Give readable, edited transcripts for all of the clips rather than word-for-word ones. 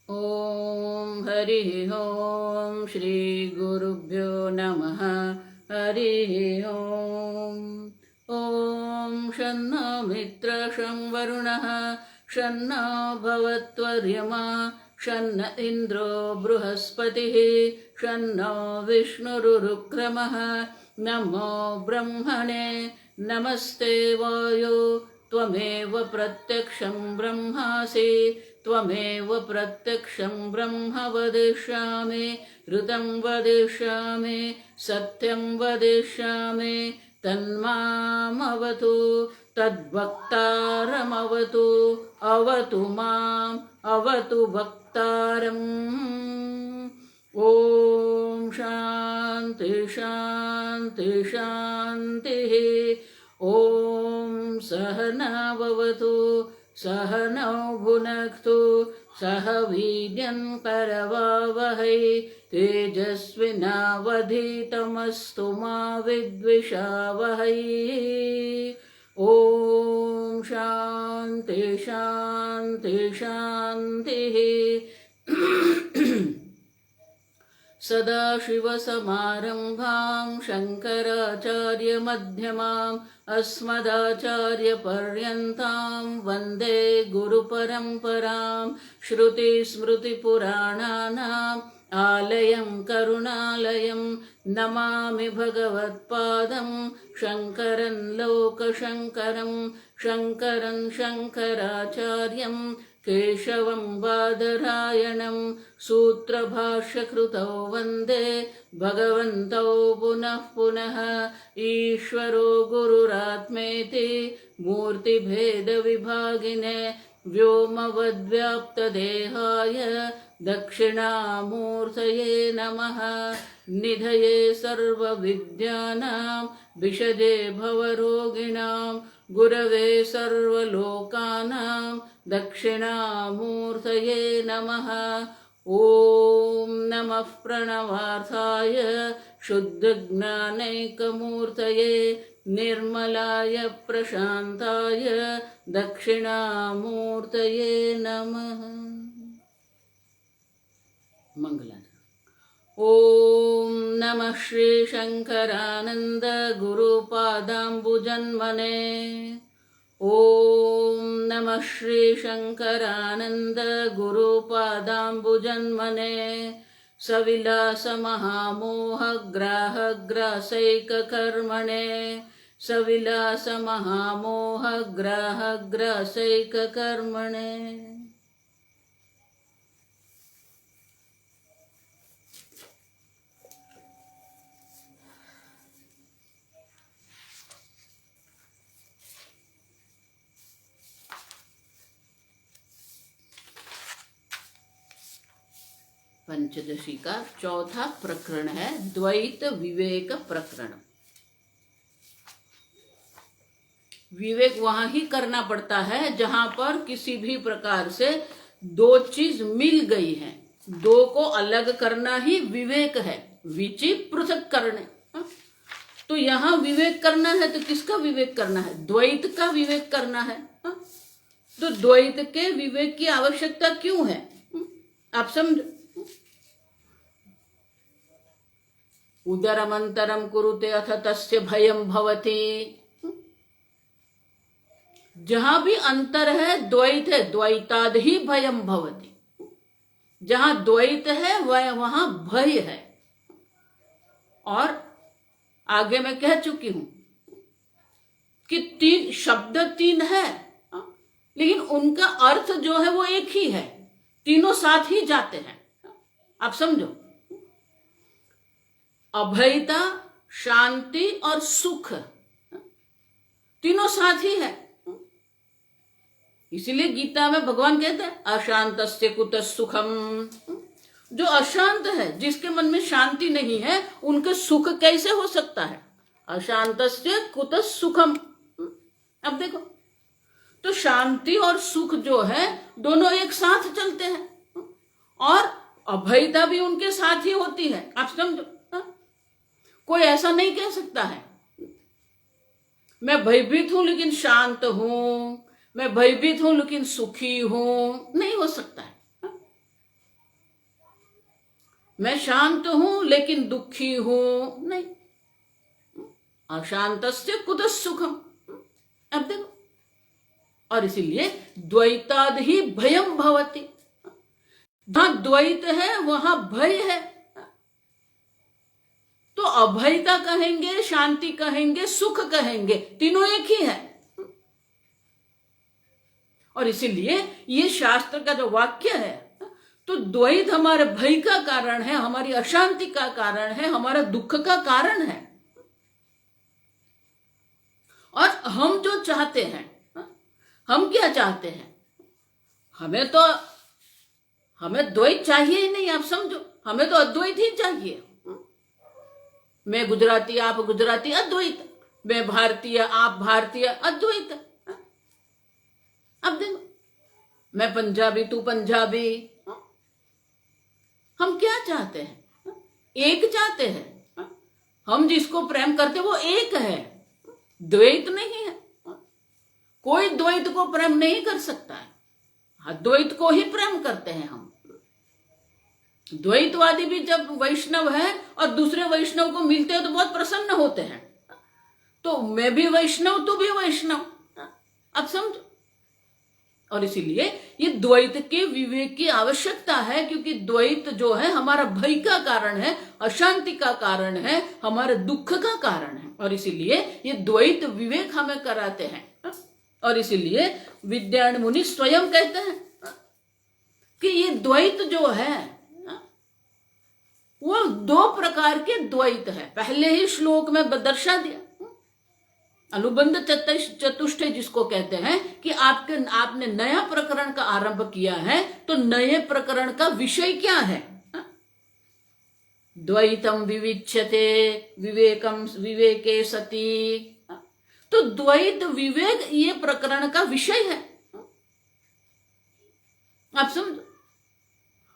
ॐ हरिः ॐ श्रीगुरुभ्यो नमः। हरिः ॐ। ॐ शन्नो मित्रः शं वरुणः शन्नो भवत्वर्यमा शन्न इन्द्रो बृहस्पतिः शन्नो विष्णुरुरुक्रमः। नमो ब्रह्मणे नमस्ते वायो त्वमेव प्रत्यक्षं ब्रह्मासि त्वमेव प्रत्यक्षं ब्रह्म वदिष्यामि ऋतं वदिष्यामि सत्यं वदिष्यामि तन्मामवतु तद्वक्तारमवतु अवतु माम् अवतु वक्तारम्। ॐ शान्ति शान्ति शान्तिः। ॐ सहना भवतु सहनौ भुनक्तु सह वीर्यं करवावहै तेजस्विनावधीतमस्तु मा विद्विषावहै। ॐ शान्ति शान्ति शान्तिः। सदाशिवसमारम्भां शङ्कराचार्यमध्यमाम् अस्मदाचार्यपर्यन्तां वन्दे गुरुपरम्परां। श्रुतिस्मृतिपुराणानाम् आलयं करुणालयं नमामि भगवत्पादं शङ्करं लोकशङ्करं शङ्करं शङ्कराचार्यं केशवं बादरायणं सूत्रभाष्यकृतौ वन्दे भगवन्तौ पुनः पुनः। ईश्वरो गुरुरात्मेति मूर्तिभेदविभागिने व्योमवद्व्याप्तदेहाय दक्षिणामूर्तये नमः। निधये सर्वविद्यानां विषजे भवरोगिणां गुरवे सर्वलोकानां दक्षिणामूर्तये नमः। ॐ नमः प्रणवार्थाय शुद्धज्ञानैकमूर्तये निर्मलाय प्रशान्ताय दक्षिणामूर्तये नमः। मंगलाचरण। ॐ नमः श्री शंकरानंद गुरुपादाम्बुजन्मने। ॐ नमः श्री शंकरानंद गुरुपादाम्बुजन्मने। सविलास महामोह ग्राहग्रासैककर्मणे सविलास महामोह ग्राहग्रासैककर्मणे। पंचदशी का चौथा प्रकरण है द्वैत विवेक प्रकरण। विवेक वहां ही करना पड़ता है जहां पर किसी भी प्रकार से दो चीज मिल गई है। दो को अलग करना ही विवेक है। विचि पृथक करने। तो यहाँ विवेक करना है तो किसका विवेक करना है? द्वैत का विवेक करना है। तो द्वैत के विवेक की आवश्यकता क्यों है? आप समझो। उदरमंतरम कुरुते अथ तस्य भयम भवति। जहां भी अंतर है द्वैत है, द्वैताद ही भयम भवति। जहां द्वैत है वहां भय है। और आगे मैं कह चुकी हूं कि तीन शब्द तीन है लेकिन उनका अर्थ जो है वो एक ही है। तीनों साथ ही जाते हैं। आप समझो। अभयता, शांति और सुख तीनों साथ ही है। इसीलिए गीता में भगवान कहते हैं अशांतस्य कुतः सुखम। जो अशांत है, जिसके मन में शांति नहीं है, उनका सुख कैसे हो सकता है? अशांतस्य कुतः सुखम। अब देखो, तो शांति और सुख जो है दोनों एक साथ चलते हैं और अभयता भी उनके साथ ही होती है। आप समझो। कोई ऐसा नहीं कह सकता है मैं भयभीत हूं लेकिन शांत हूं, मैं भयभीत हूं लेकिन सुखी हूं। नहीं हो सकता है। मैं शांत हूं लेकिन दुखी हूं नहीं। अशांतस्य कुतः सुखम। अब देखो, और इसीलिए द्वैताद ही भयम भवति। जहां द्वैत है वहां भय है। तो अभयता कहेंगे, शांति कहेंगे, सुख कहेंगे, तीनों एक ही है। और इसीलिए ये शास्त्र का जो वाक्य है, तो द्वैत हमारे भय का कारण है, हमारी अशांति का कारण है, हमारा दुख का कारण है। और हम जो चाहते हैं, हम क्या चाहते हैं? हमें द्वैत चाहिए ही नहीं। आप समझो, हमें तो अद्वैत ही चाहिए। मैं गुजराती, आप गुजराती, अद्वैत। मैं भारतीय, आप भारतीय, अद्वैत। अब देखो, मैं पंजाबी, तू पंजाबी। हम क्या चाहते हैं? एक चाहते हैं। हम जिसको प्रेम करते वो एक है, द्वैत नहीं है। कोई द्वैत को प्रेम नहीं कर सकता है, अद्वैत को ही प्रेम करते हैं हम। द्वैतवादी भी जब वैष्णव है और दूसरे वैष्णव को मिलते हैं तो बहुत प्रसन्न होते हैं। तो मैं भी वैष्णव, तू भी वैष्णव। अब समझो। और इसीलिए ये द्वैत के विवेक की आवश्यकता है, क्योंकि द्वैत जो है हमारा भय का कारण है, अशांति का कारण है, हमारे दुख का कारण है। और इसीलिए ये द्वैत विवेक हमें कराते हैं। और इसीलिए विद्यायन मुनि स्वयं कहते हैं कि ये द्वैत जो है वो दो प्रकार के द्वैत है। पहले ही श्लोक में दर्शा दिया। अनुबंध चतुष्टय जिसको कहते हैं कि आपने नया प्रकरण का आरंभ किया है, तो नए प्रकरण का विषय क्या है? द्वैतम विविच्यते विवेकम विवेके सति। तो द्वैत विवेक ये प्रकरण का विषय है। आप समझो।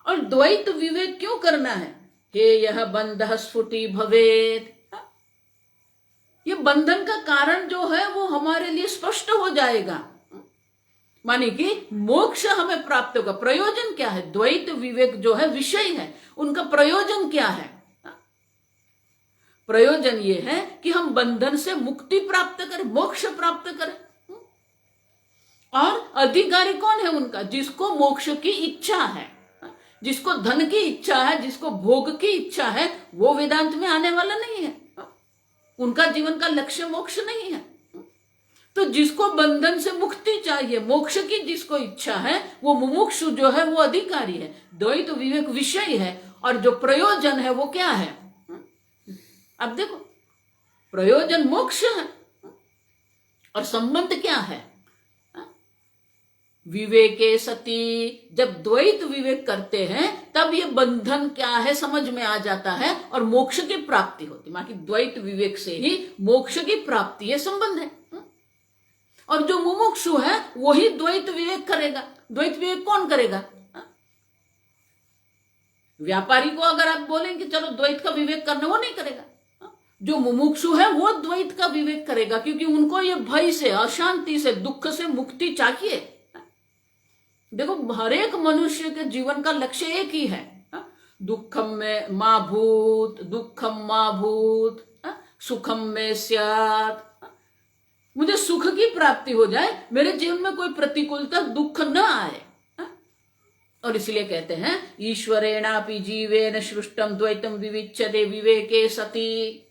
और द्वैत विवेक क्यों करना है? हे यह बंधः स्फुटी भवेत्। ये बंधन का कारण जो है वो हमारे लिए स्पष्ट हो जाएगा। माने कि मोक्ष हमें प्राप्त होगा। प्रयोजन क्या है? द्वैत विवेक जो है विषय है, उनका प्रयोजन क्या है? प्रयोजन ये है कि हम बंधन से मुक्ति प्राप्त करें, मोक्ष प्राप्त करें। और अधिकारी कौन है उनका? जिसको मोक्ष की इच्छा है, जिसको धन की इच्छा है, जिसको भोग की इच्छा है, वो वेदांत में आने वाला नहीं है। उनका जीवन का लक्ष्य मोक्ष नहीं है। तो जिसको बंधन से मुक्ति चाहिए, मोक्ष की जिसको इच्छा है, वो मुमुक्षु जो है वो अधिकारी है। द्वैत विवेक विषय है, और जो प्रयोजन है वो क्या है? अब देखो, प्रयोजन मोक्ष है और संबंध क्या है? विवेके सती। जब द्वैत विवेक करते हैं तब ये बंधन क्या है समझ में आ जाता है और मोक्ष की प्राप्ति होती है। द्वैत विवेक से ही मोक्ष की प्राप्ति है, संबंध है। और जो मुमुक्षु है वही द्वैत विवेक करेगा। द्वैत विवेक कौन करेगा? व्यापारी को अगर आप बोलेंगे चलो द्वैत का विवेक करना, वो नहीं करेगा। जो मुमुक्षु है वो द्वैत का विवेक करेगा, क्योंकि उनको ये भय से, अशांति से, दुख से मुक्ति चाहिए। देखो, हर एक मनुष्य के जीवन का लक्ष्य एक ही है। दुखम में मा भूत, दुखम मा भूत, सुखम में स्यात्। मुझे सुख की प्राप्ति हो जाए, मेरे जीवन में कोई प्रतिकूलता, दुख न आए। और इसलिए कहते हैं ईश्वरेणापि जीवेन सृष्टम द्वैतम विविच्यते विवेके सति।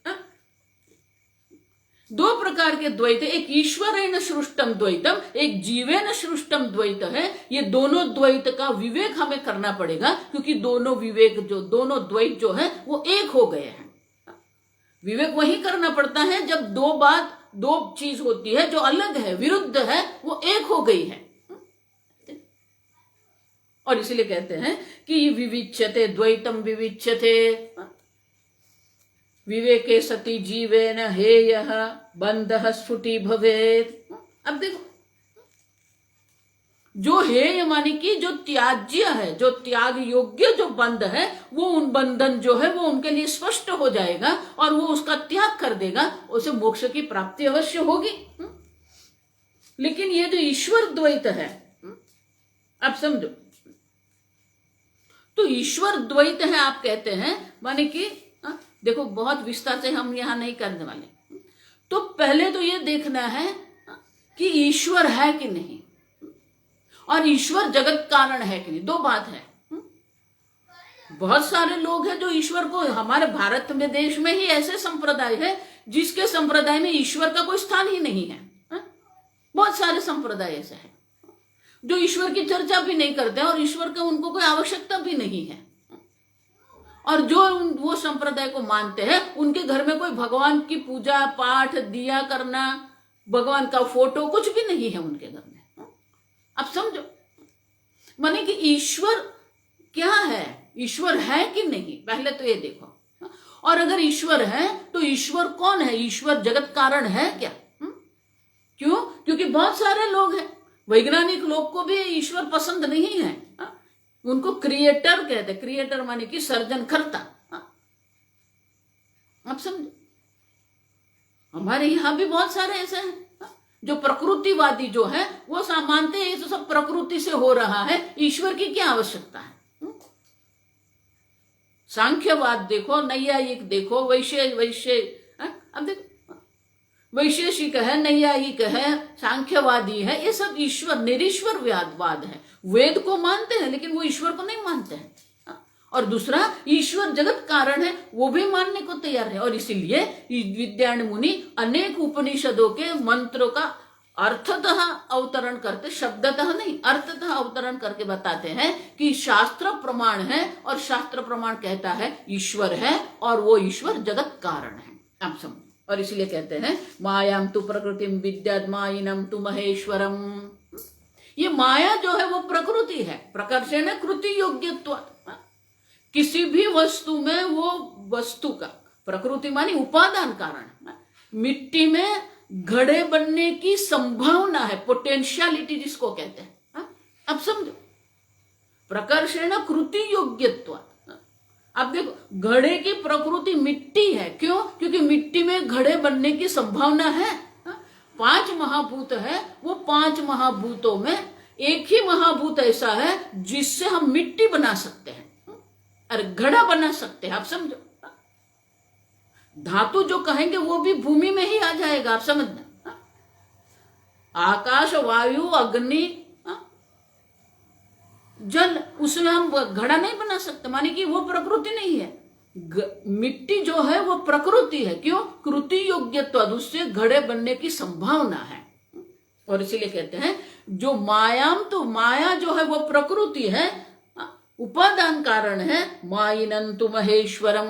दो प्रकार के द्वैत, एक ईश्वरेण सृष्टम द्वैतम, एक जीवेन सृष्टम द्वैत है। ये दोनों द्वैत का विवेक हमें करना पड़ेगा, क्योंकि दोनों विवेक जो, दोनों द्वैत जो है वो एक हो गए हैं। विवेक वही करना पड़ता है जब दो चीज होती है जो अलग है, विरुद्ध है, वो एक हो गई है। और इसलिए कहते हैं कि विविच्यते द्वैतम विविच्यते विवेके सति जीवेन हेयः बंधः स्फुटी भवेत्। अब देखो, जो हेय माने कि जो त्याज्य है, जो त्याग योग्य जो बंध है, वो उन बंधन जो है वो उनके लिए स्पष्ट हो जाएगा और वो उसका त्याग कर देगा, उसे मोक्ष की प्राप्ति अवश्य होगी। लेकिन ये जो ईश्वर द्वैत है, अब समझो, तो ईश्वर द्वैत है आप कहते हैं, माने कि देखो बहुत विस्तार से हम यहां नहीं करने वाले। तो पहले तो ये देखना है कि ईश्वर है कि नहीं, और ईश्वर जगत कारण है कि नहीं। दो बात है। बहुत सारे लोग हैं जो ईश्वर को, हमारे भारत में देश में ही ऐसे संप्रदाय है जिसके संप्रदाय में ईश्वर का कोई स्थान ही नहीं है। बहुत सारे संप्रदाय ऐसे हैं जो ईश्वर की चर्चा भी नहीं करते हैं और ईश्वर का उनको कोई आवश्यकता भी नहीं है। और जो वो संप्रदाय को मानते हैं उनके घर में कोई भगवान की पूजा पाठ, दिया करना, भगवान का फोटो कुछ भी नहीं है उनके घर में। अब समझो, माने कि ईश्वर क्या है, ईश्वर है कि नहीं, पहले तो ये देखो। और अगर ईश्वर है तो ईश्वर कौन है? ईश्वर जगत कारण है क्या? क्यों? क्योंकि बहुत सारे लोग हैं, वैज्ञानिक लोग को भी ईश्वर पसंद नहीं है। उनको क्रिएटर कहते, क्रिएटर माने कि सर्जनकर्ता। आप समझो, हमारे यहां भी बहुत सारे ऐसे हैं जो प्रकृतिवादी जो है वो मानते हैं ये तो सब प्रकृति से हो रहा है, ईश्वर की क्या आवश्यकता है। सांख्यवाद देखो, नैयायिक देखो, अब देखो, वैशेषिक है, नैयायिक है, सांख्यवादी है, ये सब ईश्वर निरीश्वर वाद है। वेद को मानते हैं लेकिन वो ईश्वर को नहीं मानते हैं। और दूसरा, ईश्वर जगत कारण है वो भी मानने को तैयार है। और इसीलिए विद्यायन मुनि अनेक उपनिषदों के मंत्रों का अर्थतः अवतरण करते, शब्दतः नहीं, अर्थतः अवतरण करके बताते हैं कि शास्त्र प्रमाण है और शास्त्र प्रमाण कहता है ईश्वर है और वो ईश्वर जगत कारण है। आप समझो। और इसलिए कहते हैं मायाम तु प्रकृतिम विद्यात् मायिनम तु महेश्वरम। ये माया जो है वो प्रकृति है, प्रकर्षेण कृति योग्यत्वात्। किसी भी वस्तु में वो वस्तु का, प्रकृति मानी उपादान कारण, मिट्टी में घड़े बनने की संभावना है, पोटेंशियलिटी जिसको कहते हैं। अब समझो, प्रकर्षेण कृति योग्यत्वात्। अब देखो, घड़े की प्रकृति मिट्टी है, क्यों? क्योंकि मिट्टी में घड़े बनने की संभावना है। 5 महाभूत है, वो 5 महाभूतों में एक ही महाभूत ऐसा है जिससे हम मिट्टी बना सकते हैं, अरे घड़ा बना सकते हैं। आप समझो, धातु जो कहेंगे वो भी भूमि में ही आ जाएगा। आप समझना, आकाश, वायु, अग्नि, जल, उसमें हम घड़ा नहीं बना सकते, माने कि वो प्रकृति नहीं है। मिट्टी जो है वो प्रकृति है, क्यों? कृति योग्यत्व, उससे घड़े बनने की संभावना है। और इसीलिए कहते हैं जो मायाम, तो माया जो है वो प्रकृति है, उपादान कारण है, मायिनंतु महेश्वरम।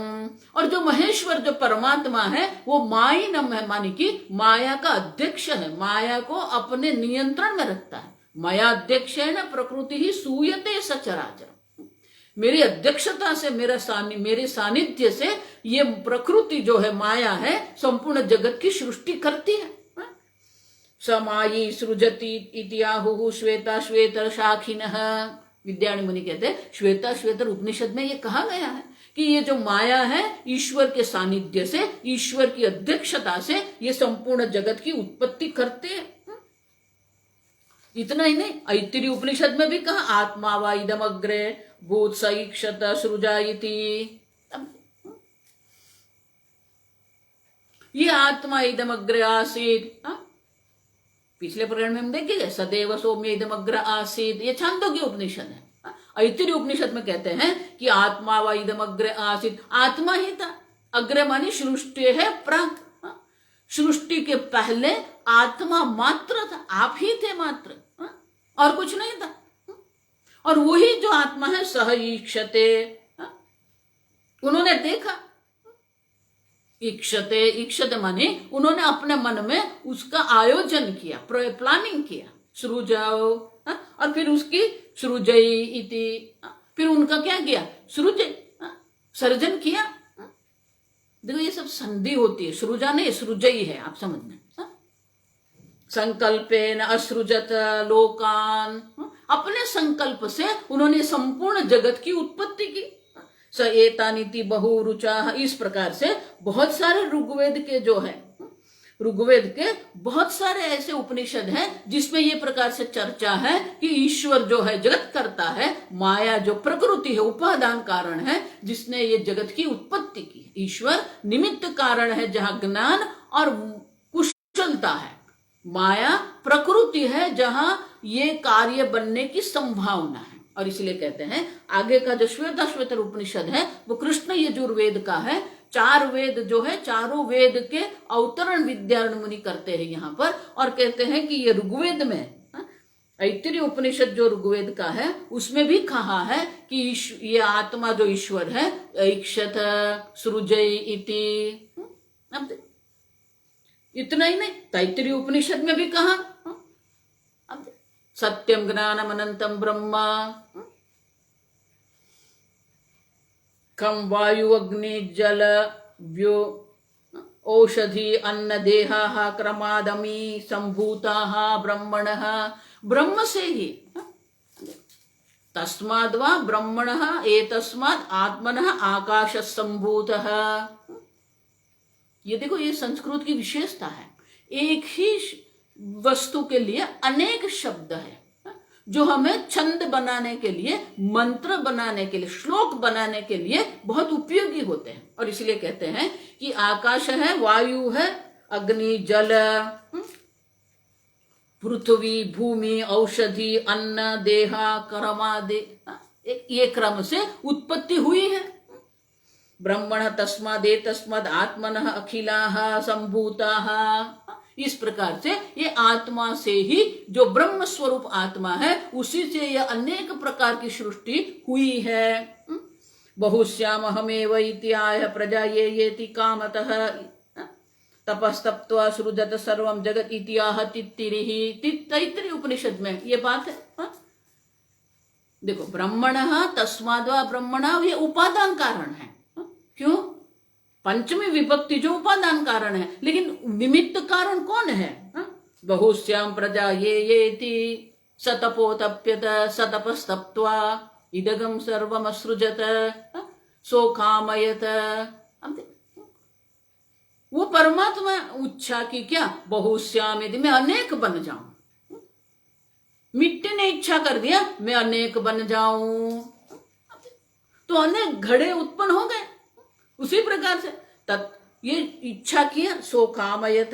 और जो महेश्वर जो परमात्मा है वो मायिनम है, माने कि माया का अध्यक्ष है, माया को अपने नियंत्रण में रखता है। मयाध्यक्षेण प्रकृति ही सूयते सचराचर। मेरी अध्यक्षता से, मेरे सानिध्य से ये प्रकृति जो है, माया है, संपूर्ण जगत की सृष्टि करती है। समायी सृजति इत्याहुः श्वेता श्वेतर शाखिनः। विद्यायन मुनि कहते हैं श्वेता श्वेतर उपनिषद में ये कहा गया है कि ये जो माया है ईश्वर के सानिध्य से, ईश्वर की अध्यक्षता से ये संपूर्ण जगत की उत्पत्ति करते हैं। इतना ही नहीं, ऐत्तिरीय उपनिषद में भी कहा आत्मा वा इदम अग्रे भूत सईक्षत सृजा इति। ये आत्मा इदम अग्रे आसीत, पिछले प्रकरण में हम देखेंगे सदैव सौम्य इदम अग्र आसीत, ये छांदोग्य उपनिषद है। ऐत्तिरीय उपनिषद में कहते हैं कि आत्मा वा इदम अग्र आसीत, आत्मा ही था। अग्र मानी सृष्टि है प्राक, सृष्टि के पहले आत्मा मात्र था, आप ही थे मात्र, और कुछ नहीं था। और वही जो आत्मा है सह ईक्षते, उन्होंने देखा, ईक्षते, ईक्षते माने उन्होंने अपने मन में उसका आयोजन किया, प्लानिंग किया, सृजाओ, और फिर उसकी सृजई इति, फिर उनका क्या किया, सृजई, सर्जन किया। देखो ये सब संधि होती है, सृजा नहीं सृजई है, आप समझना। संकल्पेन असृजत लोकान, अपने संकल्प से उन्होंने संपूर्ण जगत की उत्पत्ति की। स एतानीति बहुरुचा, इस प्रकार से बहुत सारे ऋग्वेद के जो है ऋग्वेद के बहुत सारे ऐसे उपनिषद हैं जिसमें ये प्रकार से चर्चा है कि ईश्वर जो है जगत करता है, माया जो प्रकृति है उपादान कारण है जिसने ये जगत की उत्पत्ति की, ईश्वर निमित्त कारण है जहां ज्ञान और कुशलता है, माया प्रकृति है जहां ये कार्य बनने की संभावना है। और इसलिए कहते हैं आगे का जो श्वेताश्वतर उपनिषद है वो कृष्ण यजुर्वेद का है। 4 वेद जो है, चारों वेद के अवतरण विद्यारण्य मुनि करते हैं यहाँ पर, और कहते हैं कि ये ऋग्वेद में, ऐतरेय उपनिषद जो ऋग्वेद का है उसमें भी कहा है कि ये आत्मा जो ईश्वर है, ऐक्षत सृजय इति। इतना ही नहीं, तैत्तिरीय उपनिषद में भी कहा सत्यम ज्ञानम अनंतम ब्रह्मा, कम वायु अग्नि जल व्यो औषधि अन्न देहा क्रमादमी संभूता ब्रह्मणः, ब्रह्म से ही, तस्माद् वा ब्रह्मणः एतस्माद् आत्मनः आकाश संभूतः। ये देखो, ये संस्कृत की विशेषता है, एक ही वस्तु के लिए अनेक शब्द है जो हमें छंद बनाने के लिए, मंत्र बनाने के लिए, श्लोक बनाने के लिए बहुत उपयोगी होते हैं। और इसलिए कहते हैं कि आकाश है, वायु है, अग्नि जल, पृथ्वी भूमि औषधि अन्न देहा कर्मादि, ये क्रम से उत्पत्ति हुई है। ब्रह्मण तस्मादे तस्माद आत्मनः अखिलाः संभूताः, इस प्रकार से ये आत्मा से ही, जो ब्रह्म स्वरूप आत्मा है उसी से यह अनेक प्रकार की सृष्टि हुई है। बहुश्याम हमेव इत्याह प्रजा येति कामतः तपस्तप्त्वा सृजत सर्वम जगत इत्याह तित्तिरिहि। तैत्तिरीय उपनिषद में ये बात है। देखो, ब्रह्मणः तस्माद्वा ब्रह्मणः, ये उपादान कारण है। क्यों? पंचमी विभक्ति जो उपादान कारण है, लेकिन निमित्त कारण कौन है? बहुश्याम प्रजा येति सतपोतप्यत सतपस्तप्त्वा इदगम सर्वमसृजत सोकामयत। वो परमात्मा इच्छा की क्या? बहुश्याम, यदि मैं अनेक बन जाऊं। मिट्टी ने इच्छा कर दिया मैं अनेक बन जाऊं, तो अनेक घड़े उत्पन्न हो गए। उसी प्रकार से ये इच्छा किया, सो कामयत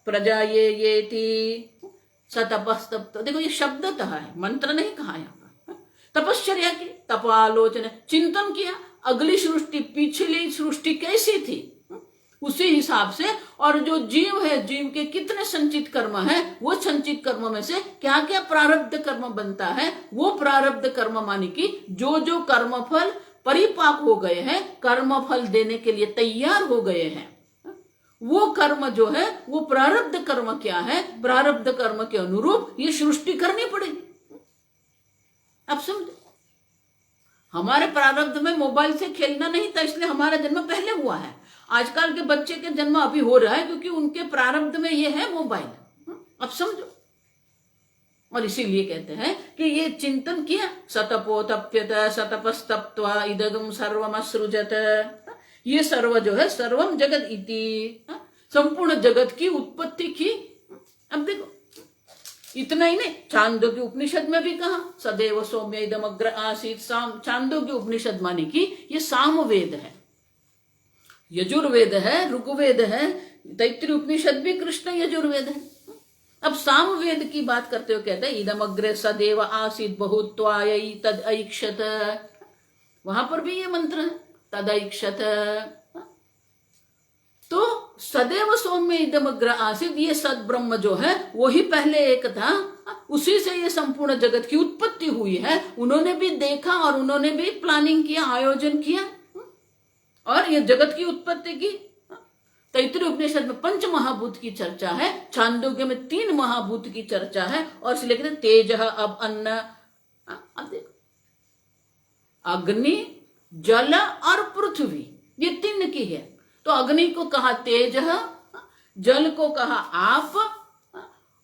प्रजा येति सतपस्तप्त। देखो, ये शब्दतः है, मंत्र नहीं कहा यहाँ पर। तपश्चर्या की, तपालोचन, चिंतन किया, अगली सृष्टि पिछली सृष्टि कैसी थी उसी हिसाब से, और जो जीव है, जीव के कितने संचित कर्म है, वो संचित कर्म में से क्या क्या प्रारब्ध कर्म बनता है, वो प्रारब्ध कर्म मानी कि जो जो कर्मफल परिपाक हो गए हैं, कर्म फल देने के लिए तैयार हो गए हैं, वो कर्म जो है वो प्रारब्ध कर्म क्या है, प्रारब्ध कर्म के अनुरूप ये सृष्टि करनी पड़ेगी। अब समझो, हमारे प्रारब्ध में मोबाइल से खेलना नहीं था, इसलिए हमारा जन्म पहले हुआ है। आजकल के बच्चे के जन्म अभी हो रहा है क्योंकि उनके प्रारब्ध में ये है मोबाइल। अब समझो, और इसीलिए कहते हैं कि ये चिंतन किया, सतपोतप्यत सतपस्तप्त्वा इदगम सर्वमसृजत, ये सर्व जो है सर्वम जगत इति, संपूर्ण जगत की उत्पत्ति की। अब देखो, इतना ही नहीं, छांदोग्य उपनिषद में भी कहा सदैव सौम्य इदम अग्र आसीत। छांदोग्य उपनिषद माने कि ये सामवेद है, यजुर्वेद है, ऋग्वेद है, तैत्तिरीय उपनिषद भी कृष्ण यजुर्वेद है। अब सामवेद की बात करते हुए कहते हैं इदम अग्रे सदैव आसीत बहुत्वाय तद ऐक्षत, वहां पर भी ये मंत्र है तद ऐक्षत। तो सदैव सौम्य इदम अग्र आसीत, ये सद ब्रह्म जो है वही पहले एक था, उसी से ये संपूर्ण जगत की उत्पत्ति हुई है। उन्होंने भी देखा और उन्होंने भी प्लानिंग किया, आयोजन किया और ये जगत की उत्पत्ति की। तैत्तिरीय उपनिषद में 5 महाभूत की चर्चा है, छांदोग्य में 3 महाभूत की चर्चा है, और इसलिए कहते तेज अब अन्न, अब देखो, अग्नि जल और पृथ्वी, ये 3 की है। तो अग्नि को कहा तेज, जल को कहा आप,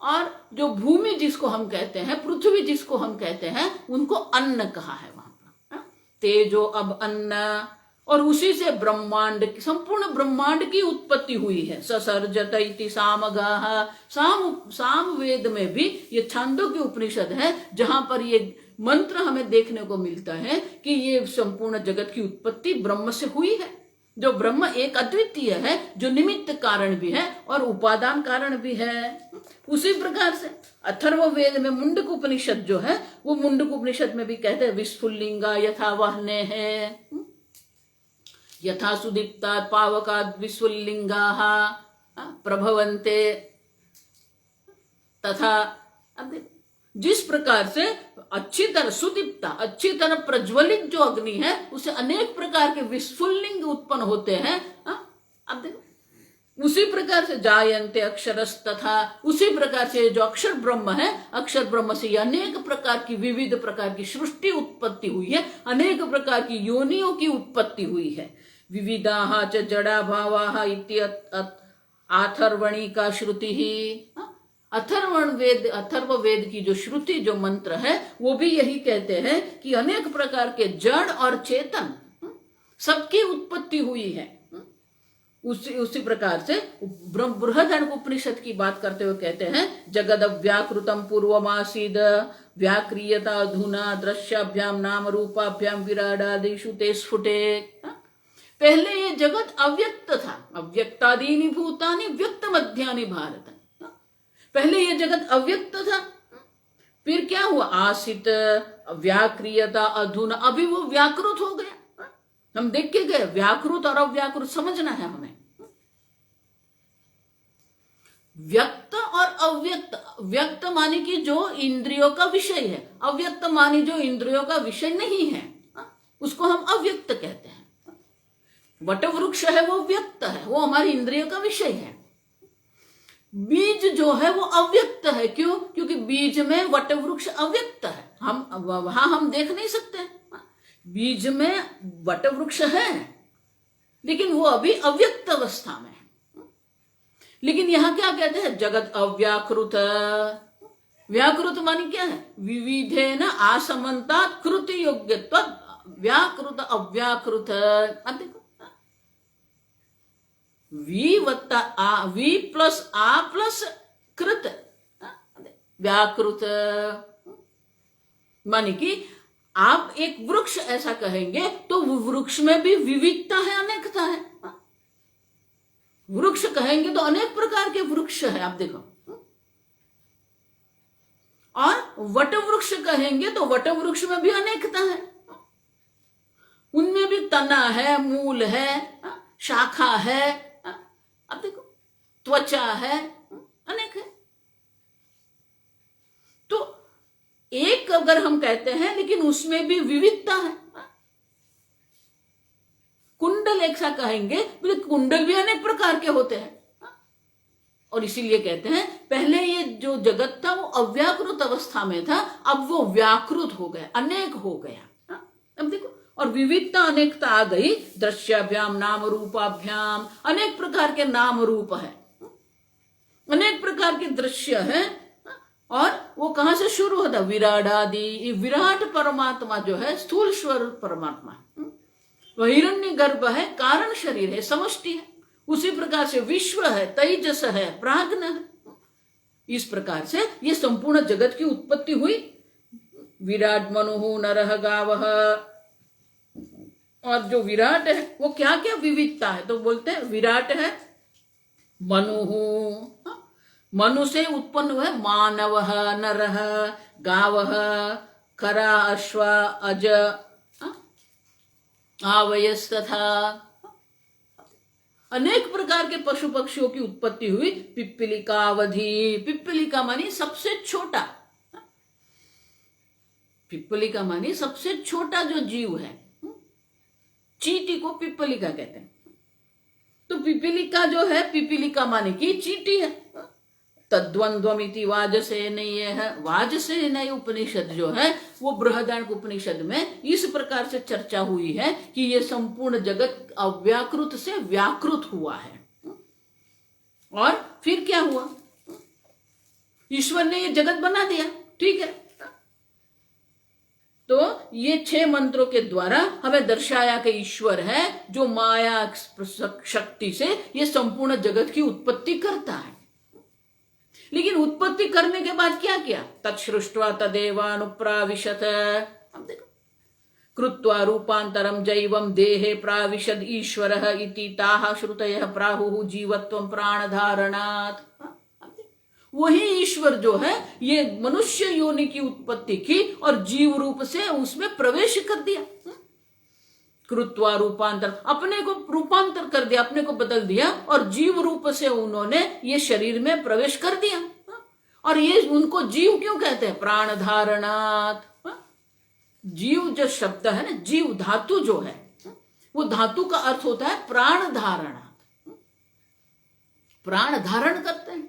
और जो भूमि जिसको हम कहते हैं, पृथ्वी जिसको हम कहते हैं, उनको अन्न कहा है वहां पर। तेजो अब अन्न और उसी से ब्रह्मांड, संपूर्ण ब्रह्मांड की उत्पत्ति हुई है। ससर्जत इति सामगाः, साम वेद में भी ये छांदोग्य उपनिषद है जहां पर ये मंत्र हमें देखने को मिलता है कि ये संपूर्ण जगत की उत्पत्ति ब्रह्म से हुई है। जो ब्रह्म एक अद्वितीय है, जो निमित्त कारण भी है और उपादान कारण भी है। उसी प्रकार से अथर्व वेद में मुंडक उपनिषद जो है, वो मुंडक उपनिषद में भी कहते हैं विस्फुल्लिंगा यथा वह्ने है, यथा सुदीप्तात् पावकात् विस्फुल्लिंगाः प्रभवन्ते, तथा जिस प्रकार से अच्छी तरह सुदीप्ता, अच्छी तरह प्रज्वलित जो अग्नि है, उसे अनेक प्रकार के विस्फुल्लिंग उत्पन्न होते हैं। अब देखो, उसी प्रकार से जायन्ते अक्षरस, तथा उसी प्रकार से जो अक्षर ब्रह्म है, अक्षर ब्रह्म से अनेक प्रकार की विविध प्रकार की सृष्टि उत्पत्ति हुई है, अनेक प्रकार की योनियों की उत्पत्ति हुई है। विविधाः च जड़ा भावाः इति अथर्वणी का श्रुति ही, अथर्व वेद की जो श्रुति, जो मंत्र है, वो भी यही कहते हैं कि अनेक प्रकार के जड़ और चेतन सबकी उत्पत्ति हुई है। उसी प्रकार से बृहदारण्यक उपनिषद की बात करते हुए कहते हैं जगद व्याकृतम पूर्वमासीद व्याक्रियता अधुना दृश्याभ्याम नाम रूपाभ्याम विराडादिषु ते स्फुटे। पहले ये जगत अव्यक्त था, अव्यक्तादीनि भूतानि व्यक्त मध्यानि भारत। पहले ये जगत अव्यक्त था, फिर क्या हुआ, आसित व्याक्रियता अधुना, अभी वो व्याकृत हो गया। हम देख के गए, व्याकृत और अव्याकृत समझना है हमें। व्यक्त और अव्यक्त, व्यक्त माने कि जो इंद्रियों का विषय है, अव्यक्त माने जो इंद्रियों का विषय नहीं है, उसको हम अव्यक्त कहते हैं। वट वृक्ष है वो व्यक्त है, वो हमारी इंद्रियों का विषय है। बीज जो है वो अव्यक्त है, क्यों? क्योंकि बीज में वट वृक्ष अव्यक्त है, हम वहां हम देख नहीं सकते। बीज में वट वृक्ष है लेकिन वो अभी अव्यक्त अवस्था में है। लेकिन यहां क्या कहते हैं, जगत अव्याकृत। व्याकृत मानी क्या है, विविधेन आसमन्तात् कृति योग्यत्वात् व्याकृत अव्याकृत। अब देखो, वी प्लस आ प्लस कृत, व्याकृत माने कि आप एक वृक्ष ऐसा कहेंगे तो वृक्ष में भी विविधता है, अनेकता है। वृक्ष कहेंगे तो अनेक प्रकार के वृक्ष है, आप देखो। और वट वृक्ष कहेंगे तो वट वृक्ष में भी अनेकता है, उनमें भी तना है, मूल है, शाखा है, अब देखो त्वचा है, अनेक है। तो एक अगर हम कहते हैं लेकिन उसमें भी विविधता है। कुंडल एक सा कहेंगे, कुंडल भी अनेक प्रकार के होते हैं। और इसीलिए कहते हैं पहले ये जो जगत था वो अव्याकृत अवस्था में था, अब वो व्याकृत हो गया, अनेक हो गया। अब देखो, और विविधता अनेकता आ गई। दृश्याभ्याम नाम रूपाभ्याम, अनेक प्रकार के नाम रूप है, अनेक प्रकार के दृश्य है। और वो कहां से शुरू होता, विराट आदि। विराट परमात्मा जो है स्थूल स्वरूप परमात्मा, वह हिरण्य गर्भ है, कारण शरीर है, समष्टि है। उसी प्रकार से विश्व है, तेजस है, प्राज्ञ है। इस प्रकार से ये संपूर्ण जगत की उत्पत्ति हुई। विराट मनुः नरः गावः, और जो विराट है वो क्या क्या विविधता है, तो बोलते हैं विराट है मनुः, मनु से उत्पन्न हुआ मानवः नरः गावः खरा अश्व अज आवयस्तथा, अनेक प्रकार के पशु पक्षियों की उत्पत्ति हुई। पिप्पलिका अवधि, पिप्पलिका मानी सबसे छोटा, पिप्पलिका मानी सबसे छोटा जो जीव है, चींटी को पिप्पलिका कहते हैं। तो पिपीलिका जो है, पिपीलिका माने की चींटी है। तद्वंद्वमिति वाजसेनेय है, वाजसेनेय उपनिषद जो है वो बृहदारण्यक उपनिषद में इस प्रकार से चर्चा हुई है कि ये संपूर्ण जगत अव्याकृत से व्याकृत हुआ है। और फिर क्या हुआ, ईश्वर ने ये जगत बना दिया, ठीक है। तो ये 6 मंत्रों के द्वारा हमें दर्शाया कि ईश्वर है जो माया शक्ति से ये संपूर्ण जगत की उत्पत्ति करता है। लेकिन उत्पत्ति करने के बाद क्या किया? तत्सृष्ट्वा तदेवानुप्राविशत। अब देखो, कृत्वा रूपांतरम जैवम देहे प्राविशद ईश्वरः इति ताः श्रुतयः प्राहुः जीवत्वं प्राणधारणात्। वही ईश्वर जो है ये मनुष्य योनि की उत्पत्ति की और जीव रूप से उसमें प्रवेश कर दिया। कृत्वा रूपांतर, अपने को रूपांतर कर दिया, अपने को बदल दिया और जीव रूप से उन्होंने ये शरीर में प्रवेश कर दिया। और ये उनको जीव क्यों कहते हैं? प्राण धारणात्। जीव जो शब्द है ना, जीव धातु जो है, वो धातु का अर्थ होता है प्राण धारणात्। प्राण धारण करते हैं।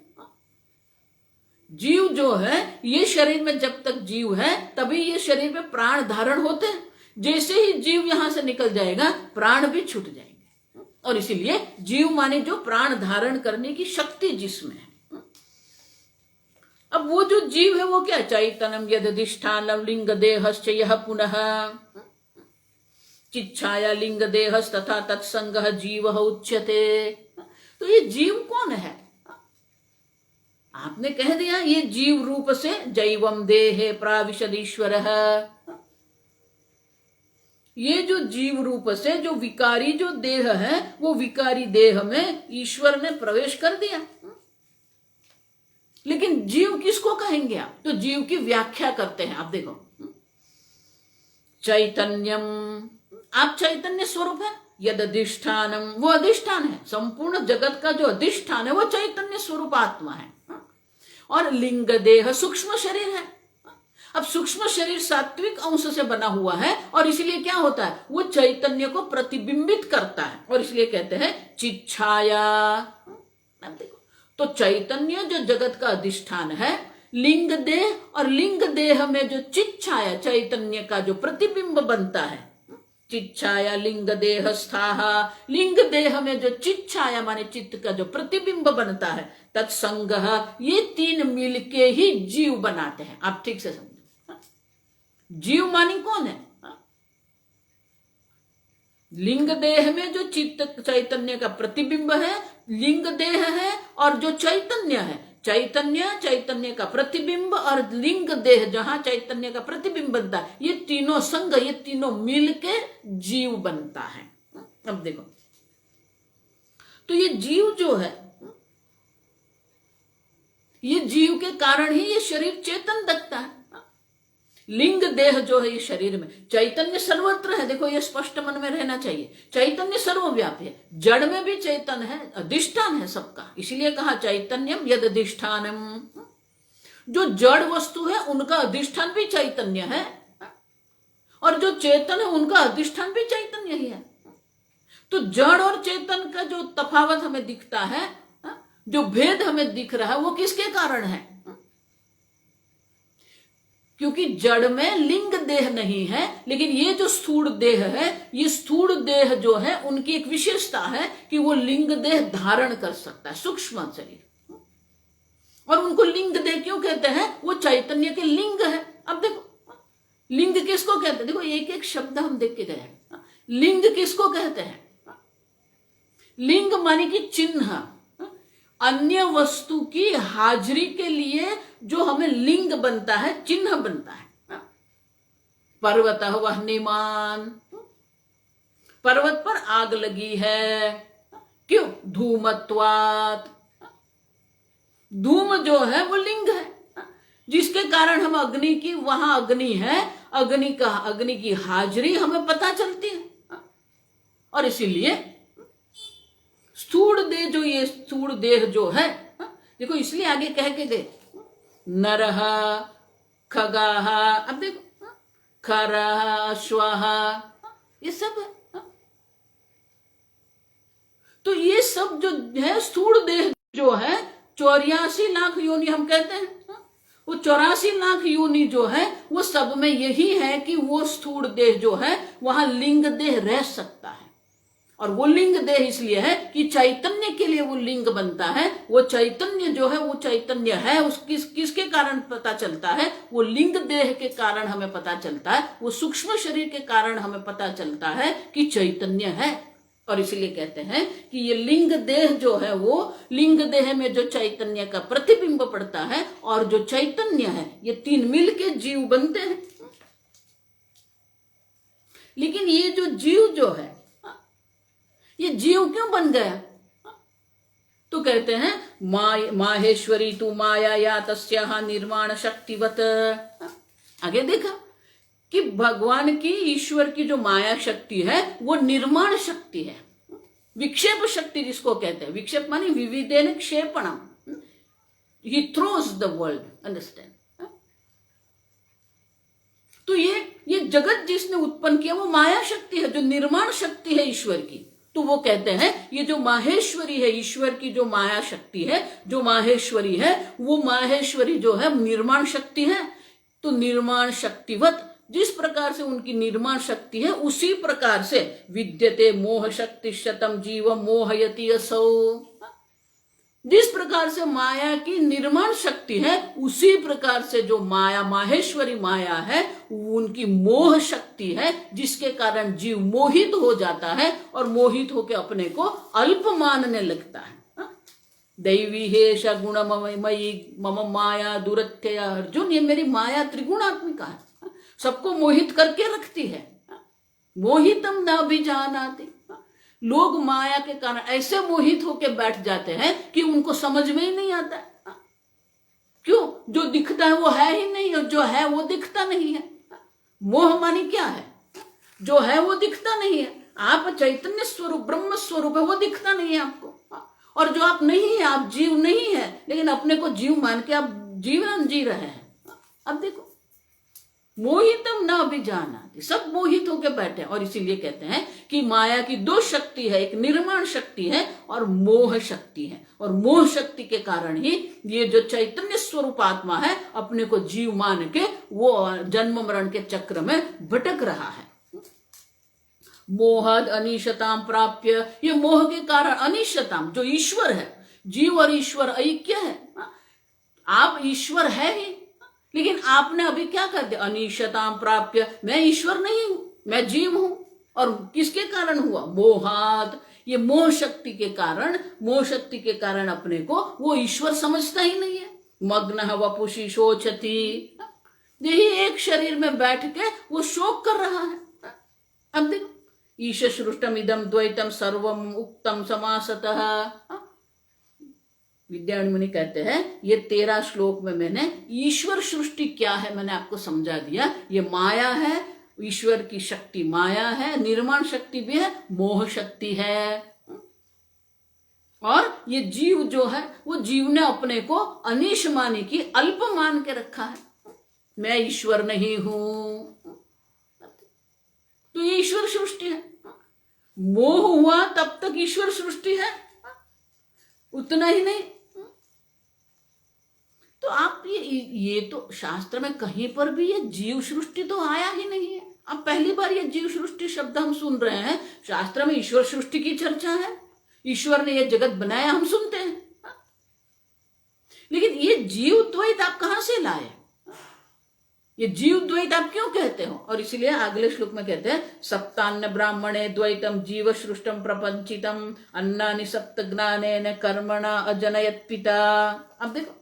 जीव जो है ये शरीर में जब तक जीव है तभी ये शरीर में प्राण धारण होते हैं। जैसे ही जीव यहां से निकल जाएगा प्राण भी छूट जाएंगे। और इसीलिए जीव माने जो प्राण धारण करने की शक्ति जिसमें है। अब वो जो जीव है वो क्या? चैतन्यम यदधिष्ठानम लिंग देहश्च यह पुनः चिच्छाया लिंग देहस् तथा तत्संगः जीवः उच्यते। तो ये जीव कौन है? आपने कह दिया ये जीव रूप से जैवम देहे प्राविशद ईश्वरः। ये जो जीव रूप से जो विकारी जो देह है वो विकारी देह में ईश्वर ने प्रवेश कर दिया। लेकिन जीव किसको कहेंगे आप? तो जीव की व्याख्या करते हैं। आप देखो, चैतन्यम, आप चैतन्य स्वरूप है। यद अधिष्ठानम, वो अधिष्ठान है। संपूर्ण जगत का जो अधिष्ठान है वो चैतन्य स्वरूप आत्मा है। और लिंग देह सूक्ष्म शरीर है। अब सूक्ष्म शरीर सात्विक अंश से बना हुआ है और इसलिए क्या होता है? वो चैतन्य को प्रतिबिंबित करता है और इसलिए कहते हैं चिच्छाया। अब देखो, तो चैतन्य जो जगत का अधिष्ठान है, लिंग देह, और लिंग देह में जो चिच्छाया चैतन्य का जो प्रतिबिंब बनता है, चिच्छाया लिंग देह स्थाहा, लिंग देह में जो चिच्छाया माने चित्त का जो प्रतिबिंब बनता है, तत्संगः, ये 3 मिलके ही जीव बनाते हैं। आप ठीक से समझो, जीव मानी कौन है? लिंग देह में जो चित्त चैतन्य का प्रतिबिंब है, लिंग देह है, और जो चैतन्य है, चैतन्य का प्रतिबिंब और लिंग देह जहां चैतन्य का प्रतिबिंब बनता है, ये तीनों संग, ये तीनों मिलके जीव बनता है। अब देखो, तो ये जीव जो है, ये जीव के कारण ही ये शरीर चेतन दिखता है। लिंग देह जो है ये शरीर में, चैतन्य सर्वत्र है। देखो, ये स्पष्ट मन में रहना चाहिए। चैतन्य सर्वव्यापी है, जड़ में भी चैतन्य है, अधिष्ठान है सबका। इसीलिए कहा चैतन्यम यद अधिष्ठानम। जो जड़ वस्तु है उनका अधिष्ठान भी चैतन्य है, और जो चेतन है उनका अधिष्ठान भी चैतन्य ही है। तो जड़ और चेतन का जो तफावत हमें दिखता है, जो भेद हमें दिख रहा है, वो किसके कारण है? क्योंकि जड़ में लिंग देह नहीं है, लेकिन ये जो स्थूल देह है, ये स्थूल देह जो है उनकी एक विशेषता है कि वो लिंग देह धारण कर सकता है, सूक्ष्म शरीर। और उनको लिंग देह क्यों कहते हैं? वो चैतन्य के लिंग है। अब देखो, लिंग किसको कहते हैं? देखो, एक एक शब्द हम देख के गए। लिंग किसको कहते हैं? लिंग माने कि चिन्ह, अन्य वस्तु की हाजिरी के लिए जो हमें लिंग बनता है, चिन्ह बनता है। पर्वतः वह्निमान्, पर्वत पर आग लगी है, क्यों? धूमत्वात्, धूम जो है वो लिंग है, जिसके कारण हम अग्नि की, वहां अग्नि है, अग्नि की हाजिरी हमें पता चलती है। और इसीलिए स्थूल देह जो, ये स्थूल देह जो है, देखो इसलिए आगे कह के गए नरः खगाः, अब देखो खरः अश्वः, ये सब है। तो ये सब जो है स्थूल देह जो है, 84 लाख योनि हम कहते हैं। वो 84 लाख योनि जो है वो सब में यही है कि वो स्थूल देह जो है वहां लिंग देह रह सकता है। और वो लिंग देह इसलिए है कि चैतन्य के लिए वो लिंग बनता है। वो चैतन्य जो है वो चैतन्य है, उस किसके कारण पता चलता है? वो लिंग देह के कारण हमें पता चलता है, वो सूक्ष्म शरीर के कारण हमें पता चलता है कि चैतन्य है। और इसीलिए कहते हैं कि ये लिंग देह जो है वो लिंग देह में जो चैतन्य का प्रतिबिंब पड़ता है और जो चैतन्य है, ये तीन मिलके जीव बनते हैं। लेकिन ये जो जीव जो है, ये जीव क्यों बन गया? तो कहते हैं माहेश्वरी तू माया या तस्याहा निर्माण शक्तिवत। आगे देखा कि भगवान की, ईश्वर की जो माया शक्ति है वो निर्माण शक्ति है, विक्षेप शक्ति जिसको कहते हैं। विक्षेप मानी विविधेन क्षेपणम, he throws the world, understand. तो ये जगत जिसने उत्पन्न किया वो माया शक्ति है, जो निर्माण शक्ति है ईश्वर की। तो वो कहते हैं ये जो माहेश्वरी है, ईश्वर की जो माया शक्ति है, जो माहेश्वरी है, वो माहेश्वरी जो है निर्माण शक्ति है। तो निर्माण शक्तिवत, जिस प्रकार से उनकी निर्माण शक्ति है उसी प्रकार से विद्यते मोह शक्ति शतम जीव मोहयति असौ। जिस प्रकार से माया की निर्माण शक्ति है उसी प्रकार से जो माया माहेश्वरी माया है उनकी मोह शक्ति है, जिसके कारण जीव मोहित हो जाता है और मोहित होकर अपने को अल्प मानने लगता है। दैवी हेश गुणमयी मम माया दुरत्यया। अर्जुन, ये मेरी माया त्रिगुणात्मिका है, सबको मोहित करके रखती है। मोहितम न भी जानाति। लोग माया के कारण ऐसे मोहित होके बैठ जाते हैं कि उनको समझ में ही नहीं आता। क्यों? जो दिखता है वो है ही नहीं और जो है वो दिखता नहीं है। मोह मानी क्या है? जो है वो दिखता नहीं है। आप चैतन्य स्वरूप ब्रह्म स्वरूप है, वो दिखता नहीं है आपको। और जो आप नहीं है, आप जीव नहीं है, लेकिन अपने को जीव मान के आप जीवन जी रहे हैं। अब देखो, मोहितम न भी जाना, सब मोहित होकर बैठे। और इसीलिए कहते हैं कि माया की दो शक्ति है, एक निर्माण शक्ति है और मोह शक्ति है। और मोह शक्ति के कारण ही ये जो चैतन्य स्वरूप आत्मा है अपने को जीव मान के वो जन्म मरण के चक्र में भटक रहा है। मोहद अनिशताम प्राप्य, ये मोह के कारण अनिशताम, जो ईश्वर है, जीव और ईश्वर ऐक्य है। आप ईश्वर है ही, लेकिन आपने अभी क्या कर दिया? अनिशताम प्राप्य, मैं ईश्वर नहीं हूं, मैं जीव हूं। और किसके कारण हुआ? मोहात, ये मोह शक्ति के कारण, मोह शक्ति के कारण अपने को वो ईश्वर समझता ही नहीं है। मग्न वपुषी शोचती, यही एक शरीर में बैठ के वो शोक कर रहा है। अब देखो, ईश सृष्टम इदम द्वैतम सर्वम उक्तम समासतः। विद्यारण्य मुनि कहते हैं ये 13 श्लोक में मैंने ईश्वर सृष्टि क्या है मैंने आपको समझा दिया। ये माया है, ईश्वर की शक्ति माया है, निर्माण शक्ति भी है, मोह शक्ति है। और ये जीव जो है वो जीव ने अपने को अनिश माने की, अल्प मान के रखा है, मैं ईश्वर नहीं हूं। तो ये ईश्वर सृष्टि है। मोह हुआ तब तक ईश्वर सृष्टि है, उतना ही नहीं। तो आप ये तो शास्त्र में कहीं पर भी ये जीव सृष्टि तो आया ही नहीं है। अब पहली बार ये जीव सृष्टि शब्द हम सुन रहे हैं। शास्त्र में ईश्वर सृष्टि की चर्चा है, ईश्वर ने ये जगत बनाया हम सुनते हैं, लेकिन ये जीव द्वैत आप कहां से लाए? ये जीव द्वैत आप क्यों कहते हो? और इसीलिए अगले श्लोक में कहते हैं सप्तान्न ब्राह्मणे द्वैतम जीव सृष्टम प्रपंचितम अन्नानि सप्त ज्ञानेन कर्मणा अजनयत पिता। अब देखो,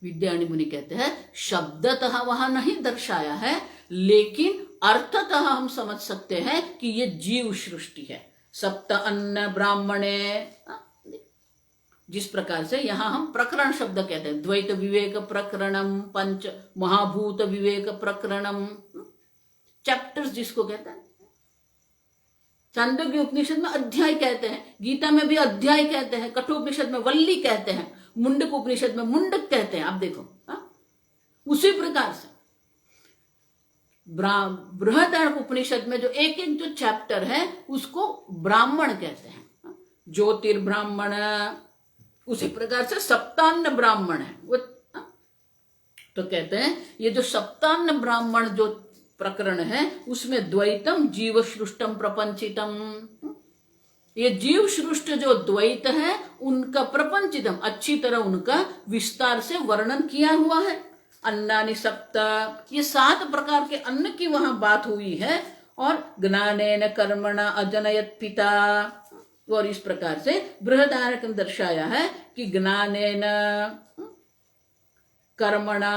विद्यारण्य मुनि कहते हैं शब्दतः वहां नहीं दर्शाया है, लेकिन अर्थतः हम समझ सकते हैं कि ये जीव सृष्टि है। सप्त अन्न ब्राह्मणे, जिस प्रकार से यहां हम प्रकरण शब्द कहते हैं, द्वैत विवेक प्रकरणम, पंच महाभूत विवेक प्रकरणम, चैप्टर्स जिसको कहते हैं। छांदोग्य उपनिषद में अध्याय कहते हैं, गीता में भी अध्याय कहते हैं, कठोपनिषद में वल्ली कहते हैं, मुंडक उपनिषद में मुंडक कहते हैं। आप देखो, उसी प्रकार से बृहदारण्यक उपनिषद में जो एक एक जो चैप्टर है उसको ब्राह्मण कहते हैं, ज्योतिर्ब्राह्मण। उसी प्रकार से सप्तान्न ब्राह्मण है वो। तो कहते हैं ये जो सप्तान्न ब्राह्मण जो प्रकरण है उसमें द्वैतम जीव सृष्टम प्रपंचितम, ये जीव सृष्ट जो द्वैत है उनका प्रपंचितम अच्छी तरह उनका विस्तार से वर्णन किया हुआ है। अन्नानि सप्त, ये 7 प्रकार के अन्न की वहां बात हुई है। और ज्ञानेन कर्मणा अजनयत पिता, और इस प्रकार से बृहदारण्यक में दर्शाया है कि ज्ञानेन कर्मणा,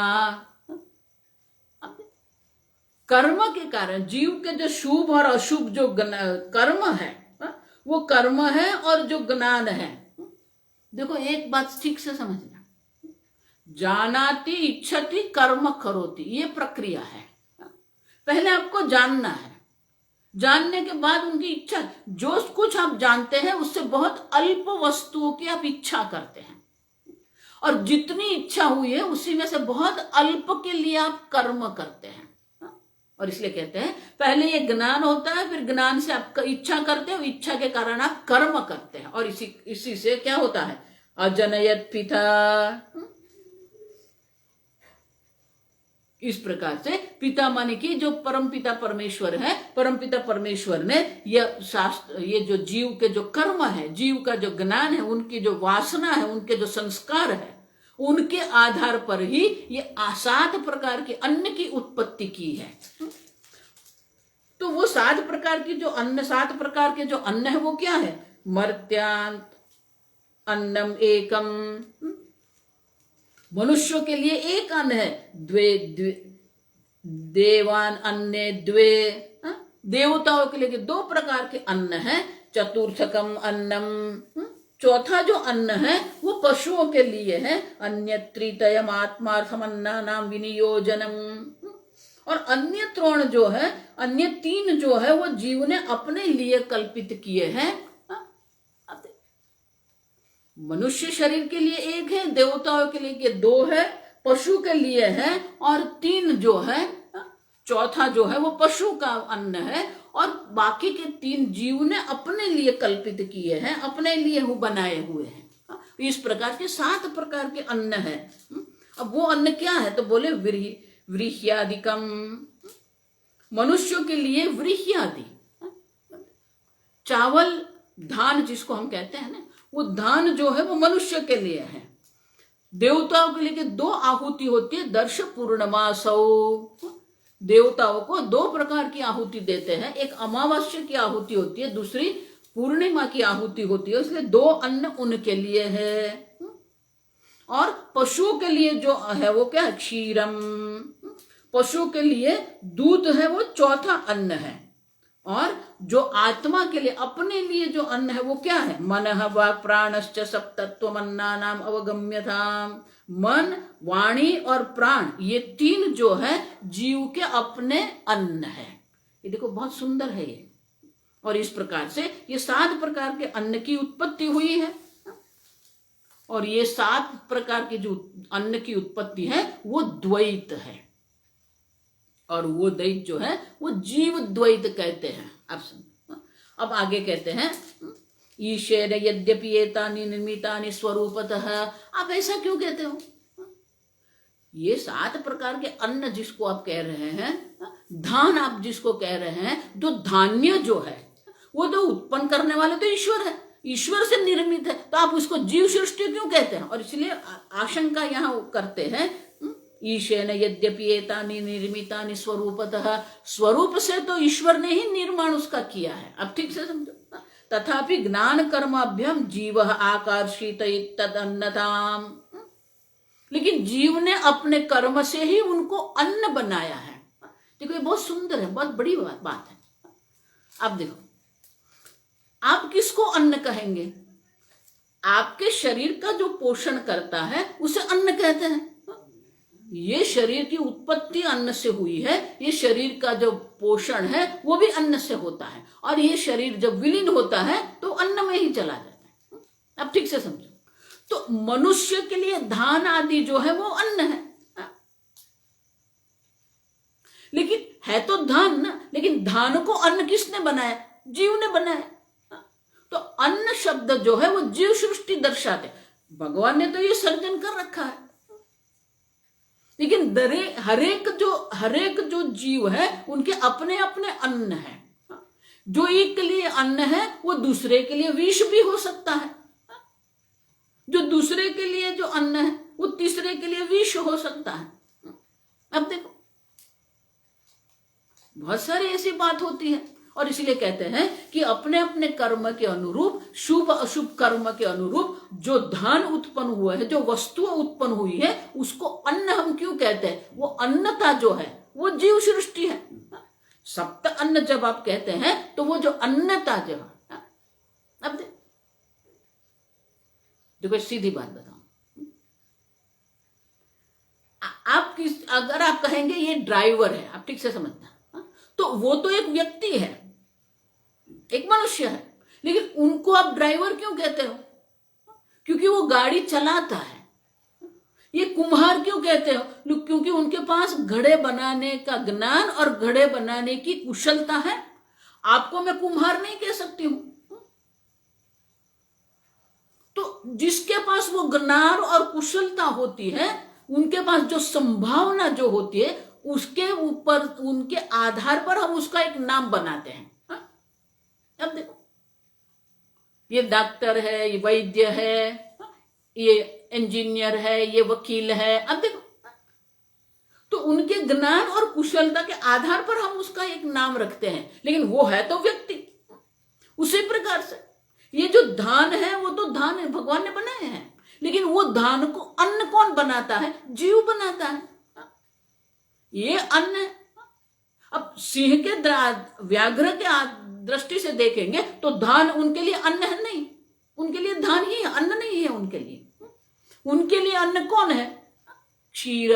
कर्म के कारण जीव के जो शुभ और अशुभ जो कर्म है वो कर्म है और जो ज्ञान है। देखो एक बात ठीक से समझना, जानाति इच्छति कर्म करोति, ये प्रक्रिया है। पहले आपको जानना है, जानने के बाद उनकी इच्छा, जो कुछ आप जानते हैं उससे बहुत अल्प वस्तुओं की आप इच्छा करते हैं, और जितनी इच्छा हुई है उसी में से बहुत अल्प के लिए आप कर्म करते हैं। और इसलिए कहते हैं पहले ये ज्ञान होता है, फिर ज्ञान से आप इच्छा करते हो, इच्छा के कारण आप कर्म करते हैं, और इसी से क्या होता है, अजनयत पिता। इस प्रकार से पिता माने कि जो परमपिता परमेश्वर है, परमपिता परमेश्वर ने यह शास्त्र, ये जो जीव के जो कर्म है, जीव का जो ज्ञान है, उनकी जो वासना है, उनके जो संस्कार है, उनके आधार पर ही ये 7 प्रकार के अन्न की उत्पत्ति की है। तो वो 7 प्रकार की जो अन्न, 7 प्रकार के जो अन्न है वो क्या है, मर्त्यांत अन्नम एकम, मनुष्यों के लिए एक अन्न है, द्वे देवान अन्य द्वे, देवताओं के लिए 2 प्रकार के अन्न है, चतुर्थकम अन्नम, चौथा जो अन्न है वो पशुओं के लिए है, अन्य त्रितयम आत्मार्थम अन्ना नाम विनियोजनम, और अन्य 3 जो है, अन्य 3 जो है वो जीव ने अपने लिए कल्पित किए हैं। मनुष्य शरीर के लिए 1 है, देवताओं के लिए 2 है, पशु के लिए है, और 3 जो है, चौथा जो है वो पशु का अन्न है, और बाकी के 3 जीव ने अपने लिए कल्पित किए हैं, अपने लिए वो बनाए हुए हैं। इस प्रकार के 7 प्रकार के अन्न है। अब वो अन्न क्या है, तो बोले व्रीह्यादिकम, मनुष्यों के लिए व्रीह्यादि, चावल धान जिसको हम कहते हैं ना, वो धान जो है वो मनुष्य के लिए है। देवताओं के लिए 2 आहुति होती है, दर्श पूर्णमासौ, देवताओं को 2 प्रकार की आहुति देते हैं, एक अमावस्या की आहुति होती है, दूसरी पूर्णिमा की आहुति होती है, इसलिए 2 अन्न उनके लिए है। और पशुओं के लिए जो है वो क्या है, क्षीरम, पशु के लिए दूध है वो चौथा अन्न है। और जो आत्मा के लिए, अपने लिए जो अन्न है वो क्या है, मनः वाक् प्राणश्च सप्तत्वमन्नानाम अवगम्यताम, मन, वाणी और प्राण, ये 3 जो है जीव के अपने अन्न है। ये देखो बहुत सुंदर है ये। और इस प्रकार से ये 7 प्रकार के अन्न की उत्पत्ति हुई है, और ये 7 प्रकार के जो अन्न की उत्पत्ति है वो द्वैत है, और वो द्वैत जो है वो जीव द्वैत कहते हैं। अब आगे कहते हैं, ईशेन यद्यपि एतानि निर्मितानि स्वरूपतः, आप ऐसा क्यों कहते हो, ये 7 प्रकार के अन्न जिसको आप कह रहे हैं, धान आप जिसको कह रहे हैं, जो धान्य जो है वो तो उत्पन्न करने वाले तो ईश्वर है, ईश्वर से निर्मित है, तो आप उसको जीव सृष्टि क्यों कहते हैं। और इसलिए आशंका यहाँ करते हैं, ईशेन यद्यपि एतानि निर्मितानि स्वरूपतः, स्वरूप से तो ईश्वर ने ही निर्माण उसका किया है। अब ठीक से समझो, तथापि ज्ञान कर्माभ्यम जीव आकर्षित तदन्नताम, लेकिन जीव ने अपने कर्म से ही उनको अन्न बनाया है। देखो ये बहुत सुंदर है, बहुत बड़ी बात है। अब देखो, आप किसको अन्न कहेंगे, आपके शरीर का जो पोषण करता है उसे अन्न कहते हैं। ये शरीर की उत्पत्ति अन्न से हुई है, ये शरीर का जो पोषण है वो भी अन्न से होता है, और ये शरीर जब विलीन होता है तो अन्न में ही चला जाता है। अब ठीक से समझो, तो मनुष्य के लिए धान आदि जो है वो अन्न है, लेकिन है तो धान ना, लेकिन धान को अन्न किसने बनाया, जीव ने बनाया। तो अन्न शब्द जो है वो जीव सृष्टि दर्शाते, भगवान ने तो ये सर्जन कर रखा है। लेकिन हरेक जो जीव है उनके अपने अपने अन्न है। जो एक के लिए अन्न है वो दूसरे के लिए विष भी हो सकता है। जो दूसरे के लिए जो अन्न है वो तीसरे के लिए विष हो सकता है। अब देखो बहुत सारी ऐसी बात होती है, और इसलिए कहते हैं कि अपने अपने कर्म के अनुरूप, शुभ अशुभ कर्म के अनुरूप जो धन उत्पन्न हुआ है, जो वस्तुएं उत्पन्न हुई है, उसको अन्न हम क्यों कहते हैं? वो अन्नता जो है वो जीव सृष्टि है। सप्त अन्न जब आप कहते हैं तो वो जो अन्नता जो है, अब देखो सीधी बात बताऊं, अगर आप कहेंगे ये ड्राइवर है, आप ठीक से समझना, तो वो तो एक व्यक्ति है, एक मनुष्य है, लेकिन उनको आप ड्राइवर क्यों कहते हो? क्योंकि वो गाड़ी चलाता है। ये कुम्हार क्यों कहते हो? क्योंकि उनके पास घड़े बनाने का ज्ञान और घड़े बनाने की कुशलता है। आपको मैं कुम्हार नहीं कह सकती हूं। तो जिसके पास वो ज्ञान और कुशलता होती है, उनके पास जो संभावना जो होती है, उसके ऊपर, उनके आधार पर हम उसका एक नाम बनाते हैं। अब देखो ये डॉक्टर है, ये वैद्य है, ये इंजीनियर है, ये वकील है। अब देखो तो उनके ज्ञान और कुशलता के आधार पर हम उसका एक नाम रखते हैं, लेकिन वो है तो व्यक्ति। उसी प्रकार से ये जो धान है वो तो धान है, भगवान ने बनाए हैं, लेकिन वो धान को अन्न कौन बनाता है? जीव बनाता है। ये अन्न है। अब सिंह के व्याघ्र के दृष्टि से देखेंगे तो धान उनके लिए अन्न है नहीं, उनके लिए धान ही है, अन्न नहीं है उनके लिए। उनके लिए अन्न कौन है? क्षीर।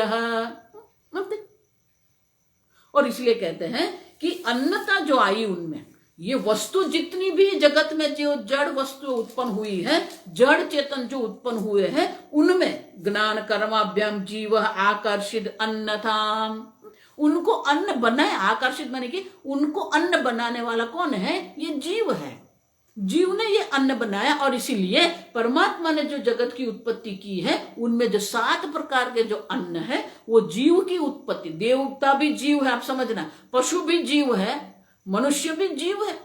और इसलिए कहते हैं कि अन्नता जो आई उनमें, ये वस्तु जितनी भी जगत में जो जड़ वस्तु उत्पन्न हुई है, जड़ चेतन जो उत्पन्न हुए हैं, उनमें ज्ञान कर्माभ्याम जीव आकर्षित अन्नथाम, उनको अन्न बनाए। आकर्षित माने कि उनको अन्न बनाने वाला कौन है? ये जीव है। जीव ने ये अन्न बनाया, और इसीलिए परमात्मा ने जो जगत की उत्पत्ति की है, उनमें जो 7 प्रकार के जो अन्न है वो जीव की उत्पत्ति। देवता भी जीव है, आप समझना, पशु भी जीव है, मनुष्य भी जीव है।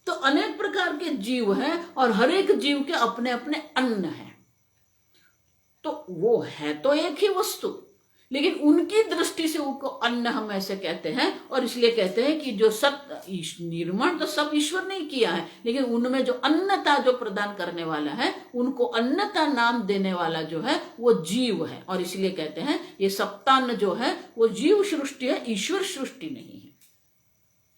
तो अनेक प्रकार के जीव हैं, और हर एक जीव के अपने अपने अन्न हैं। तो वो है तो एक ही वस्तु, लेकिन उनकी दृष्टि से उनको अन्न हम ऐसे कहते हैं। और इसलिए कहते हैं कि जो सब निर्माण तो सब ईश्वर ने किया है, लेकिन उनमें जो अन्नता जो प्रदान करने वाला है, उनको अन्नता नाम देने वाला जो है वो जीव है। और इसलिए कहते हैं ये सप्तान्न जो है वो जीव सृष्टि है, ईश्वर सृष्टि नहीं है।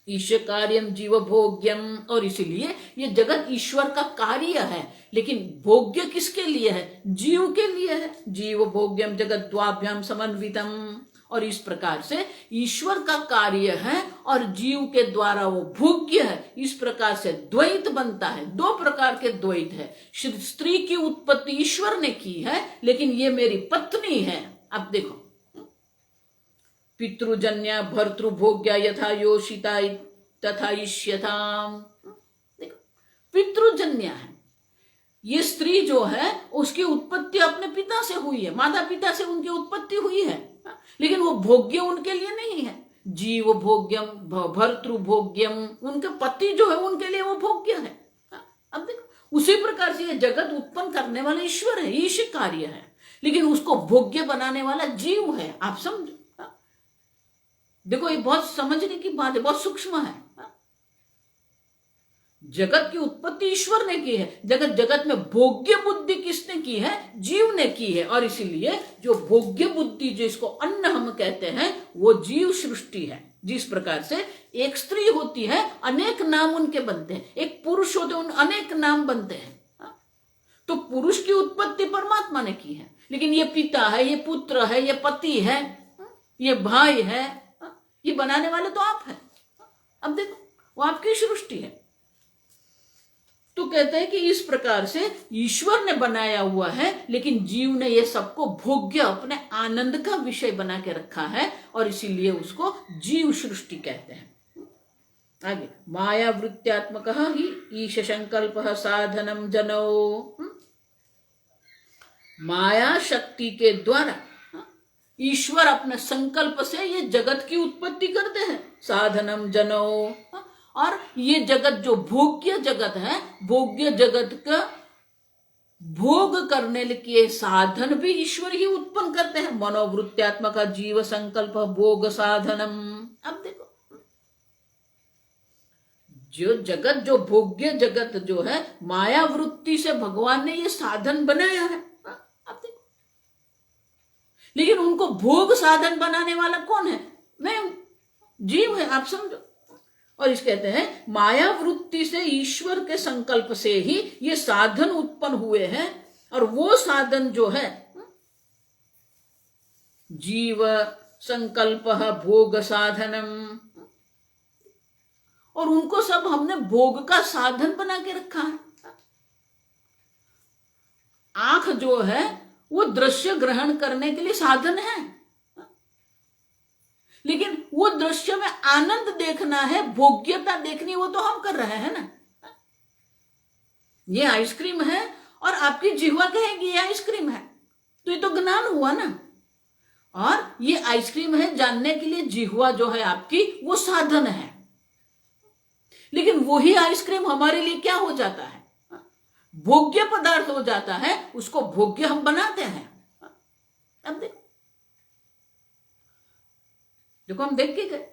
ईश्वर कार्यम जीव भोग्यम, और इसलिए ये जगत ईश्वर का कार्य है, लेकिन भोग्य किसके लिए है? जीव के लिए है। जीव भोग्यम जगत द्वाभ्याम समन्वितम। और इस प्रकार से ईश्वर का कार्य है और जीव के द्वारा वो भोग्य है। इस प्रकार से द्वैत बनता है। 2 प्रकार के द्वैत है। स्त्री की उत्पत्ति ईश्वर ने की है, लेकिन ये मेरी पत्नी है। अब देखो, पितृजन्य भर्तृभोग्या यथा योषिता तथा इष्यताम। देखो पितृजन्य है, ये स्त्री जो है उसकी उत्पत्ति अपने पिता से हुई है, माता पिता से उनकी उत्पत्ति हुई है, लेकिन वो भोग्य उनके लिए नहीं है। जीव भोग्यम भर्तृभोग्यम, उनके पति जो है उनके लिए वो भोग्य है। अब देखो उसी प्रकार से ये जगत उत्पन्न करने वाला ईश्वर है, ईश्वर कार्य है, लेकिन उसको भोग्य बनाने वाला जीव है। आप समझो, देखो ये बहुत समझने की बात है, बहुत सूक्ष्म है। जगत की उत्पत्ति ईश्वर ने की है, जगत में भोग्य बुद्धि किसने की है? जीव ने की है। और इसीलिए जो भोग्य बुद्धि जिसको अन्न हम कहते हैं वो जीव सृष्टि है। जिस प्रकार से एक स्त्री होती है, अनेक नाम उनके बनते हैं, एक पुरुष होते हैं, अनेक नाम बनते हैं। तो पुरुष की उत्पत्ति परमात्मा ने की है, लेकिन ये पिता है, ये पुत्र है, ये पति है, ये भाई है, ये बनाने वाले तो आप हैं। अब देखो वो आपकी सृष्टि है। तो कहते हैं कि इस प्रकार से ईश्वर ने बनाया हुआ है, लेकिन जीव ने ये सबको भोग्य, अपने आनंद का विषय बना के रखा है, और इसीलिए उसको जीव सृष्टि कहते हैं। आगे, माया वृत्त्यात्मक ही ईश संकल्प साधनम जनो। माया शक्ति के द्वारा ईश्वर अपने संकल्प से ये जगत की उत्पत्ति करते हैं, साधनम जनो। और ये जगत जो भोग्य जगत है, भोग्य जगत का भोग करने के साधन भी ईश्वर ही उत्पन्न करते हैं। मनोवृत्त्यात्मक जीव संकल्प भोग साधनम। अब देखो, जो जगत, जो भोग्य जगत जो है, माया वृत्ति से भगवान ने ये साधन बनाया है। अब देखो, लेकिन उनको भोग साधन बनाने वाला कौन है? मैं हूं, जीव है, आप समझो। और इस कहते हैं माया वृत्ति से ईश्वर के संकल्प से ही ये साधन उत्पन्न हुए हैं। और वो साधन जो है जीव संकल्प भोग साधनम, और उनको सब हमने भोग का साधन बना के रखा है। आंख जो है वो दृश्य ग्रहण करने के लिए साधन है, लेकिन वो दृश्य में आनंद देखना है, भोग्यता देखनी, वो तो हम कर रहे हैं ना। ये आइसक्रीम है और आपकी जिह्वा कहेगी ये आइसक्रीम है, तो ये तो ज्ञान हुआ ना। और ये आइसक्रीम है जानने के लिए जिह्वा जो है आपकी, वो साधन है। लेकिन वही आइसक्रीम हमारे लिए क्या हो जाता है? भोग्य पदार्थ हो जाता है, उसको भोग्य हम बनाते हैं। अब देखो, हम देख के गए,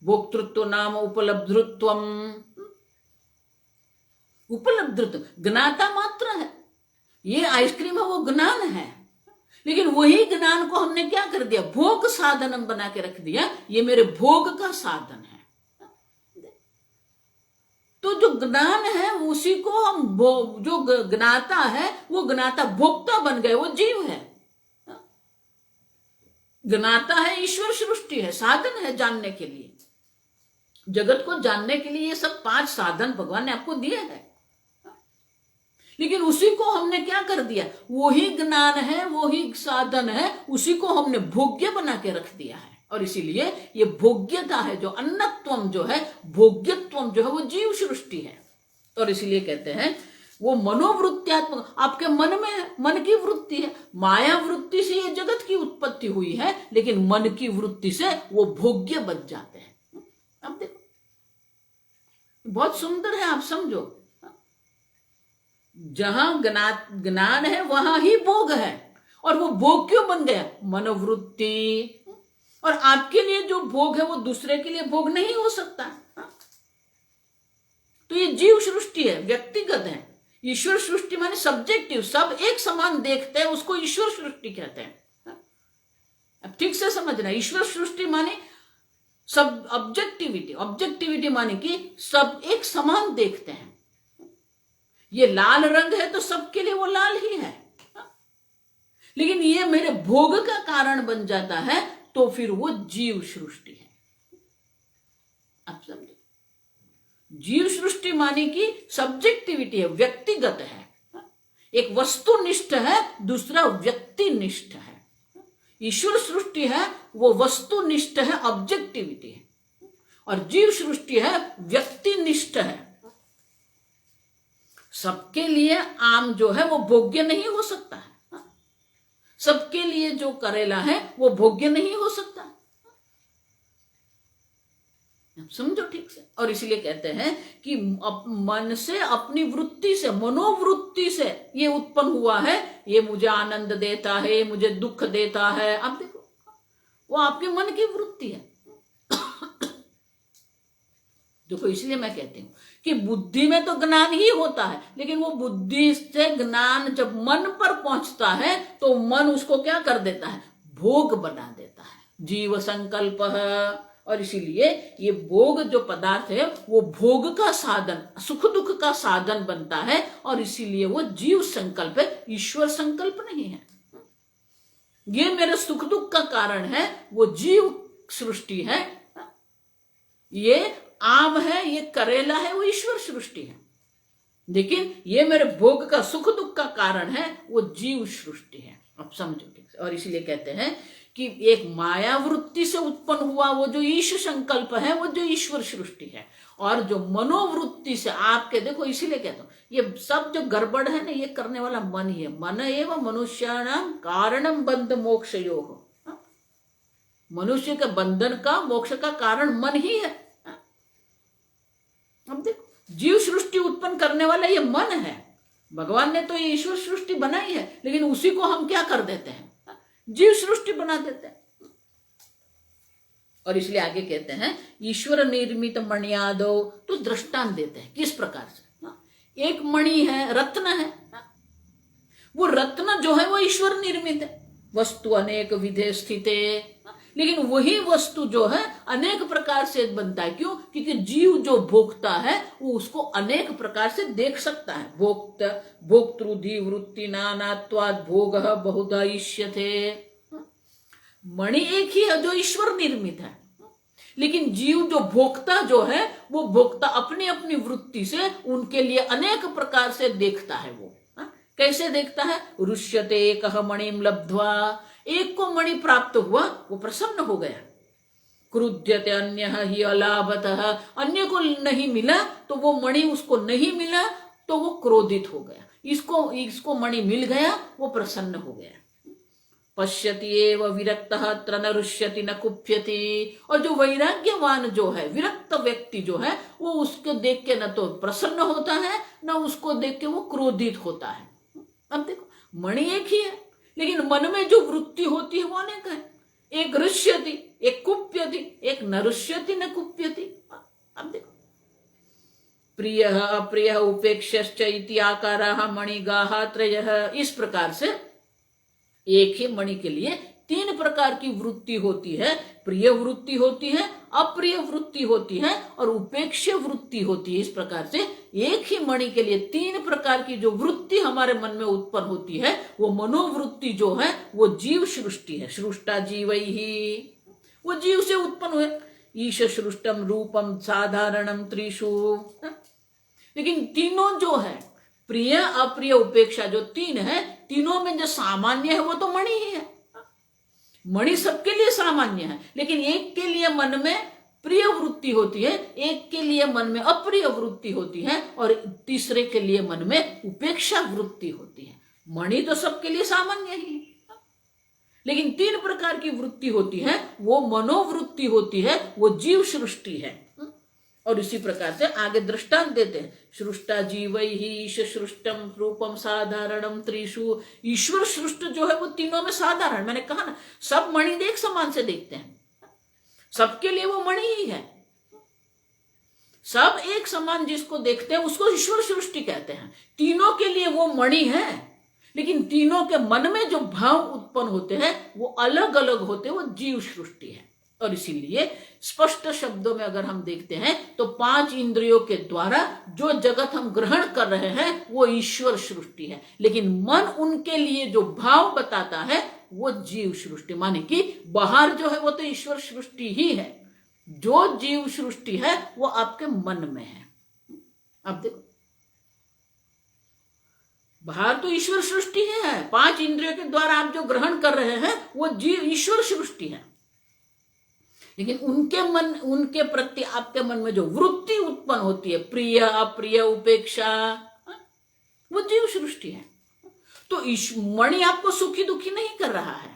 भोक्तृत्व नाम उपलब्धृत्वम। उपलब्धृत्व ज्ञाता मात्र है, ये आइसक्रीम है वो ज्ञान है, लेकिन वही ज्ञान को हमने क्या कर दिया? भोग साधनम बना के रख दिया, ये मेरे भोग का साधन है। तो जो ज्ञान है उसी को हम जो ज्ञाता है वो ज्ञाता भोक्ता बन गए, वो जीव है। ज्ञाता है ईश्वर, सृष्टि है, साधन है जानने के लिए। जगत को जानने के लिए ये सब 5 साधन भगवान ने आपको दिए हैं, लेकिन उसी को हमने क्या कर दिया? वही ज्ञान है, वही साधन है, उसी को हमने भोग्य बना के रख दिया है। और इसीलिए ये भोग्यता है, जो अन्नत्वम जो है, भोग्यत्वम जो है, वो जीव सृष्टि है। और इसीलिए कहते हैं वो मनोवृत्त्यात्मक, आपके मन में है, मन की वृत्ति है। माया वृत्ति से ये जगत की उत्पत्ति हुई है, लेकिन मन की वृत्ति से वो भोग्य बन जाते हैं। अब देखो, बहुत सुंदर है, आप समझो। जहां ज्ञान है वहां ही भोग है, और वो भोग क्यों बन गया? मनोवृत्ति। और आपके लिए जो भोग है वो दूसरे के लिए भोग नहीं हो सकता। तो ये जीव सृष्टि है, व्यक्तिगत है। ईश्वर सृष्टि माने सब्जेक्टिव, सब एक समान देखते हैं, उसको ईश्वर सृष्टि कहते हैं। अब ठीक से समझना, ईश्वर सृष्टि माने सब ऑब्जेक्टिविटी, ऑब्जेक्टिविटी माने कि सब एक समान देखते हैं। ये लाल रंग है तो सबके लिए वो लाल ही है, लेकिन ये मेरे भोग का कारण बन जाता है, तो फिर वो जीव सृष्टि है। आप समझे? जीव सृष्टि माने कि सब्जेक्टिविटी है, व्यक्तिगत है। एक वस्तुनिष्ठ है, दूसरा व्यक्तिनिष्ठ है। ईश्वर सृष्टि है वो वस्तुनिष्ठ है, ऑब्जेक्टिविटी है, और जीव सृष्टि है व्यक्तिनिष्ठ है। सबके लिए आम जो है वो भोग्य नहीं हो सकता है, सबके लिए जो करेला है वो भोग्य नहीं हो सकता। समझो ठीक से। और इसीलिए कहते हैं कि मन से, अपनी वृत्ति से, मनोवृत्ति से ये उत्पन्न हुआ है। ये मुझे आनंद देता है, मुझे दुख देता है। अब देखो, वो आपके मन की वृत्ति है। देखो, इसलिए मैं कहती हूं कि बुद्धि में तो ज्ञान ही होता है, लेकिन वो बुद्धि से ज्ञान जब मन पर पहुंचता है तो मन उसको क्या कर देता है? भोग बना देता है, जीव संकल्प है। और इसीलिए ये भोग जो पदार्थ है वो भोग का साधन, सुख दुख का साधन बनता है, और इसीलिए वो जीव संकल्प है, ईश्वर संकल्प नहीं है। ये मेरे सुख दुख का कारण है, वो जीव सृष्टि है। ये आम है, ये करेला है, वो ईश्वर सृष्टि है। लेकिन ये मेरे भोग का, सुख दुख का कारण है, वो जीव सृष्टि है। अब समझो ठीक से। और इसीलिए कहते हैं कि एक माया वृत्ति से उत्पन्न हुआ वो जो ईश संकल्प है, वो जो ईश्वर सृष्टि है, और जो मनोवृत्ति से आपके, देखो इसीलिए कहता हूं ये सब जो गड़बड़ है ना, ये करने वाला मन ही है। मन एवं मनुष्याणाम कारणम बंध मोक्षयोः, मनुष्य के बंधन का, मोक्ष का कारण मन ही है। अब देखो जीव सृष्टि उत्पन्न करने वाला ये मन है। भगवान ने तो ये ईश्वर सृष्टि बनाई है, लेकिन उसी को हम क्या कर देते हैं, जीव सृष्टि बना देते हैं। और इसलिए आगे कहते हैं ईश्वर निर्मित मणियादो, तो दृष्टांत देते हैं किस प्रकार से। एक मणि है, रत्न है, वो रत्न जो है वो ईश्वर निर्मित है। वस्तु अनेक विधे स्थिते, लेकिन वही वस्तु जो है अनेक प्रकार से बनता है। क्यों? क्योंकि जीव जो भोगता है वो उसको अनेक प्रकार से देख सकता है। भोक्तृधि वृत्ति नानात्वाद भोग बहुधा इष्यते। मणि एक ही है जो ईश्वर निर्मित है, लेकिन जीव जो भोक्ता जो है वो भोक्ता अपनी अपनी वृत्ति से उनके लिए अनेक प्रकार से देखता है। वो कैसे देखता है? रुष्यते एकः मणिं लब्ध्वा, एक को मणि प्राप्त हुआ वो प्रसन्न हो गया। क्रुध्यते अन्यः हि अलाभतः, अन्य को नहीं मिला तो वो मणि उसको नहीं मिला तो वो क्रोधित हो गया। इसको मणि मिल गया वो प्रसन्न हो गया। पश्यति एव विरक्तः अत्र न रुष्यति न कुप्यति, और जो वैराग्यवान जो है, विरक्त व्यक्ति जो है, वो उसको देख के न तो प्रसन्न होता है न उसको देख के वो क्रोधित होता है। अब देखो मणि एक ही है, लेकिन मन में जो वृत्ति होती है वो अनेक है। एक रुष्यति, एक कुप्यति, एक न रुष्यति न कुप्यति। अब देखो प्रिय अप्रिय उपेक्षश्च इति आकाराः मणिगाः त्रयः, इस प्रकार से एक ही मणि के लिए तीन प्रकार की वृत्ति होती है। प्रिय वृत्ति होती है, अप्रिय वृत्ति होती है और उपेक्ष वृत्ति होती है। इस प्रकार से एक ही मणि के लिए तीन प्रकार की जो वृत्ति हमारे मन में उत्पन्न होती है, वो मनोवृत्ति जो है वो जीव सृष्टि है। सृष्टा जीवैहि, वो जीव से उत्पन्न हुए। ईश सृष्टम रूपम साधारणम त्रिषु, लेकिन तीनों जो है प्रिय अप्रिय उपेक्षा जो तीन है, तीनों में जो सामान्य है वो तो मणि ही है। मणि सबके लिए सामान्य है, लेकिन एक के लिए मन में प्रिय वृत्ति होती है, एक के लिए मन में अप्रिय वृत्ति होती है और तीसरे के लिए मन में उपेक्षा वृत्ति होती है। मणि तो सबके लिए सामान्य ही है, लेकिन तीन प्रकार की वृत्ति होती है, वो मनोवृत्ति होती है, वो जीव सृष्टि है। और इसी प्रकार से आगे दृष्टांत देते हैं। सृष्टा जीवैहि ईश सृष्टम रूपम साधारणम त्रिषु, ईश्वर सृष्ट जो है वो तीनों में साधारण। मैंने कहा ना, सब मणि एक समान से देखते हैं, सबके लिए वो मणि ही है। सब एक समान जिसको देखते हैं उसको ईश्वर सृष्टि कहते हैं। तीनों के लिए वो मणि है, लेकिन तीनों के मन में जो भाव उत्पन्न होते हैं वो अलग अलग होते हैं, वो जीव सृष्टि है। और इसीलिए स्पष्ट शब्दों में अगर हम देखते हैं तो पांच इंद्रियों के द्वारा जो जगत हम ग्रहण कर रहे हैं वो ईश्वर सृष्टि है, लेकिन मन उनके लिए जो भाव बताता है वो जीव सृष्टि। माने कि बाहर जो है वो तो ईश्वर सृष्टि ही है, जो जीव सृष्टि है वो आपके मन में है। अब देखो बाहर तो ईश्वर सृष्टि है, पांच इंद्रियों के द्वारा आप जो ग्रहण कर रहे हैं वो जीव ईश्वर सृष्टि है, लेकिन उनके प्रति आपके मन में जो वृत्ति उत्पन्न होती है, प्रिय अप्रिय उपेक्षा, वो जीव सृष्टि है। तो मणि आपको सुखी दुखी नहीं कर रहा है,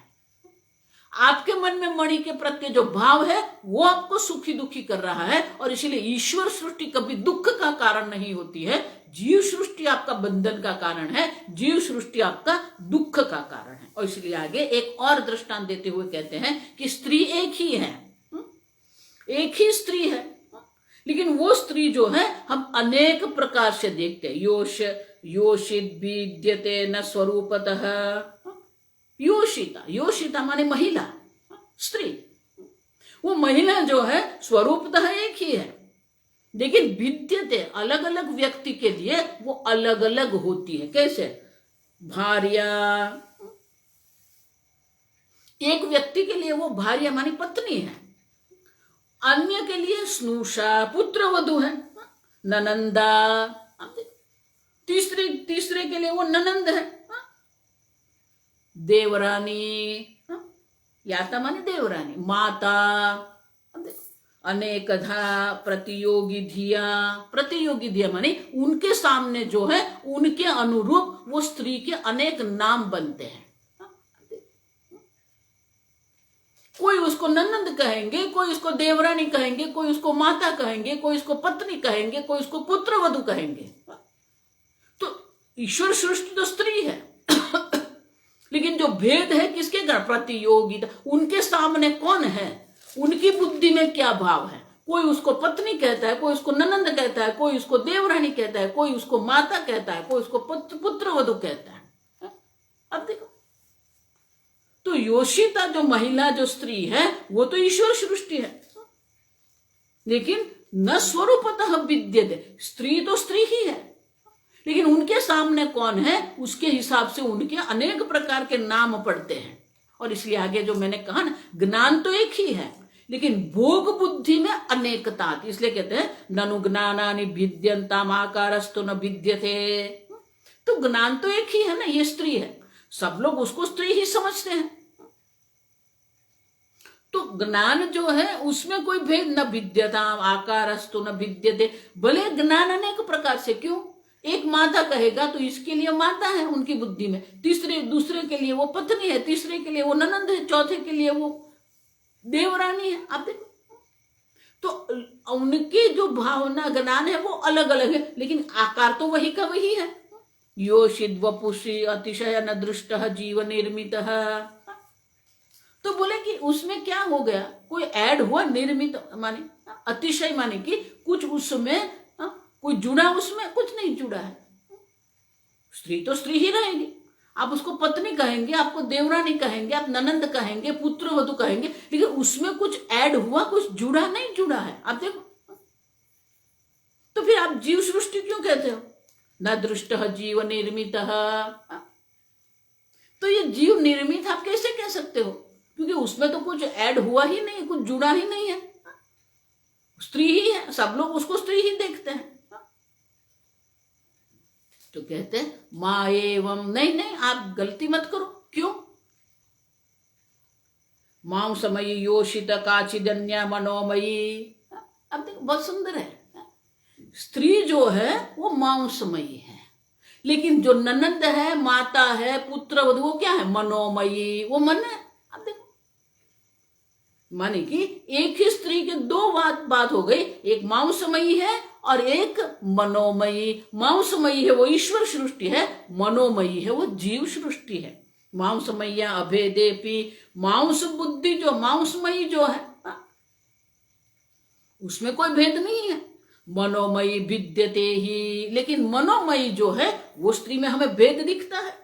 आपके मन में मणि के प्रति जो भाव है वो आपको सुखी दुखी कर रहा है। और इसीलिए ईश्वर सृष्टि कभी दुख का कारण नहीं होती है, जीव सृष्टि आपका बंधन का कारण है, जीव सृष्टि आपका दुख का कारण है। और इसलिए आगे एक और दृष्टांत देते हुए कहते हैं कि स्त्री एक ही है, एक ही स्त्री है, लेकिन वो स्त्री जो है हम अनेक प्रकार से देखते हैं। योषित विद्यते न स्वरूपतः, योषिता माने महिला, स्त्री, वो महिला जो है स्वरूपतः एक ही है, लेकिन विद्यते अलग अलग व्यक्ति के लिए वो अलग अलग होती है। कैसे? भार्या, एक व्यक्ति के लिए वो भार्या मानी पत्नी है, अन्य के लिए स्नुषा पुत्र वधु है, ननंदा, तीसरे के लिए वो ननंद है, देवरानी, याता माने देवरानी, माता, अनेकधा प्रतियोगी धिया, प्रतियोगी धिया माने उनके सामने जो है उनके अनुरूप वो स्त्री के अनेक नाम बनते हैं। कोई उसको ननंद कहेंगे, कोई उसको देवरानी कहेंगे, कोई उसको माता कहेंगे, कोई उसको पत्नी कहेंगे, कोई उसको पुत्र वधु कहेंगे। तो ईश्वर सृष्टि तो स्त्री है लेकिन जो भेद है किसके कारण? प्रतियोगिता। उनके सामने कौन है, उनकी बुद्धि में क्या भाव है। कोई उसको पत्नी कहता है, कोई उसको ननंद कहता है, कोई उसको देवरानी कहता है, कोई उसको माता कहता है, कोई उसको पुत्र वधु कहता है। अब देखो, तो योषिता जो महिला जो स्त्री है वो तो ईश्वर सृष्टि है, लेकिन न स्वरूपतः विद्यते, स्त्री तो स्त्री ही है, लेकिन उनके सामने कौन है उसके हिसाब से उनके अनेक प्रकार के नाम पड़ते हैं। और इसलिए आगे जो मैंने कहा ना, ज्ञान तो एक ही है लेकिन भोग बुद्धि में अनेकता, इसलिए कहते हैं ननु ज्ञानानि भिद्यन्ताम आकारस्तु न भिद्यते। तो ज्ञान तो एक ही है ना, ये स्त्री है, सब लोग उसको स्त्री ही समझते हैं। तो ज्ञान जो है उसमें कोई भेद न भिद्यताम आकारस्तु न भिद्यते। भले ज्ञान अनेक प्रकार से, क्यों? एक माता कहेगा तो इसके लिए माता है उनकी बुद्धि में, दूसरे के लिए वो पत्नी है, तीसरे के लिए वो ननंद है, चौथे के लिए वो देवरानी है। आप देखो, तो उनकी जो भावना ज्ञान है वो अलग अलग है, लेकिन आकार तो वही का वही है। योषित वपुषी अतिशय न दृष्ट जीव निर्मित। तो बोले कि उसमें क्या हो गया, कोई ऐड हुआ, निर्मित माने अतिशय माने कि कुछ उसमें कोई जुड़ा, उसमें कुछ नहीं जुड़ा है। स्त्री तो स्त्री ही रहेगी, आप उसको पत्नी कहेंगे, आपको देवरानी कहेंगे, आप ननंद कहेंगे, पुत्र वधु कहेंगे, लेकिन उसमें कुछ ऐड हुआ, कुछ जुड़ा नहीं जुड़ा है। आप देखो, तो फिर आप जीव सृष्टि क्यों कहते हो? न दृष्ट जीव निर्मित। तो ये जीव निर्मित आप कैसे कह सकते हो? क्योंकि उसमें तो कुछ ऐड हुआ ही नहीं, कुछ जुड़ा ही नहीं है, स्त्री ही है, सब लोग उसको स्त्री ही देखते हैं। तो कहते हैं माँ एवं, नहीं नहीं आप गलती मत करो। क्यों? मांसमयी योषित काचिदन्या मनोमयी। अब देखो बहुत सुंदर है, स्त्री जो है वो मांसमयी है, लेकिन जो ननंद है, माता है, पुत्र वधु, वो क्या है? मनोमयी, वो मन है। अब देखो, माने कि एक ही स्त्री के दो बात हो गई, एक मांसमयी है और एक मनोमयी। मांसमयी है वो ईश्वर सृष्टि है, मनोमयी है वो जीव सृष्टि है। मांसमय्या अभेदेपि, मांस बुद्धि जो मांसमयी जो है उसमें कोई भेद नहीं है। मनोमयी विद्यते ही, लेकिन मनोमयी जो है वो स्त्री में हमें भेद दिखता है।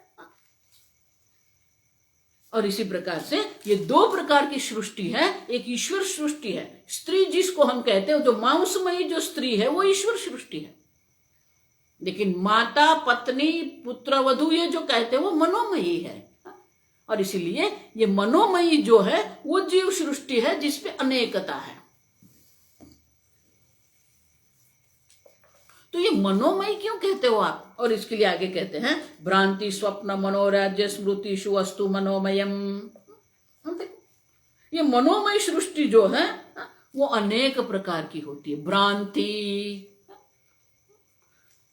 और इसी प्रकार से ये दो प्रकार की सृष्टि है, एक ईश्वर सृष्टि है। स्त्री जिसको हम कहते हैं, जो मांसमयी जो स्त्री है वो ईश्वर सृष्टि है, लेकिन माता, पत्नी, पुत्र वधु ये जो कहते हैं वो मनोमयी है। और इसीलिए ये मनोमयी जो है वो जीव सृष्टि है जिसपे अनेकता है। तो ये मनोमयी क्यों कहते हो आप? और इसके लिए आगे कहते हैं भ्रांति स्वप्न मनोराज्य स्मृतिषु अस्तु मनोमयम। ये मनोमय सृष्टि जो है वो अनेक प्रकार की होती है। भ्रांति,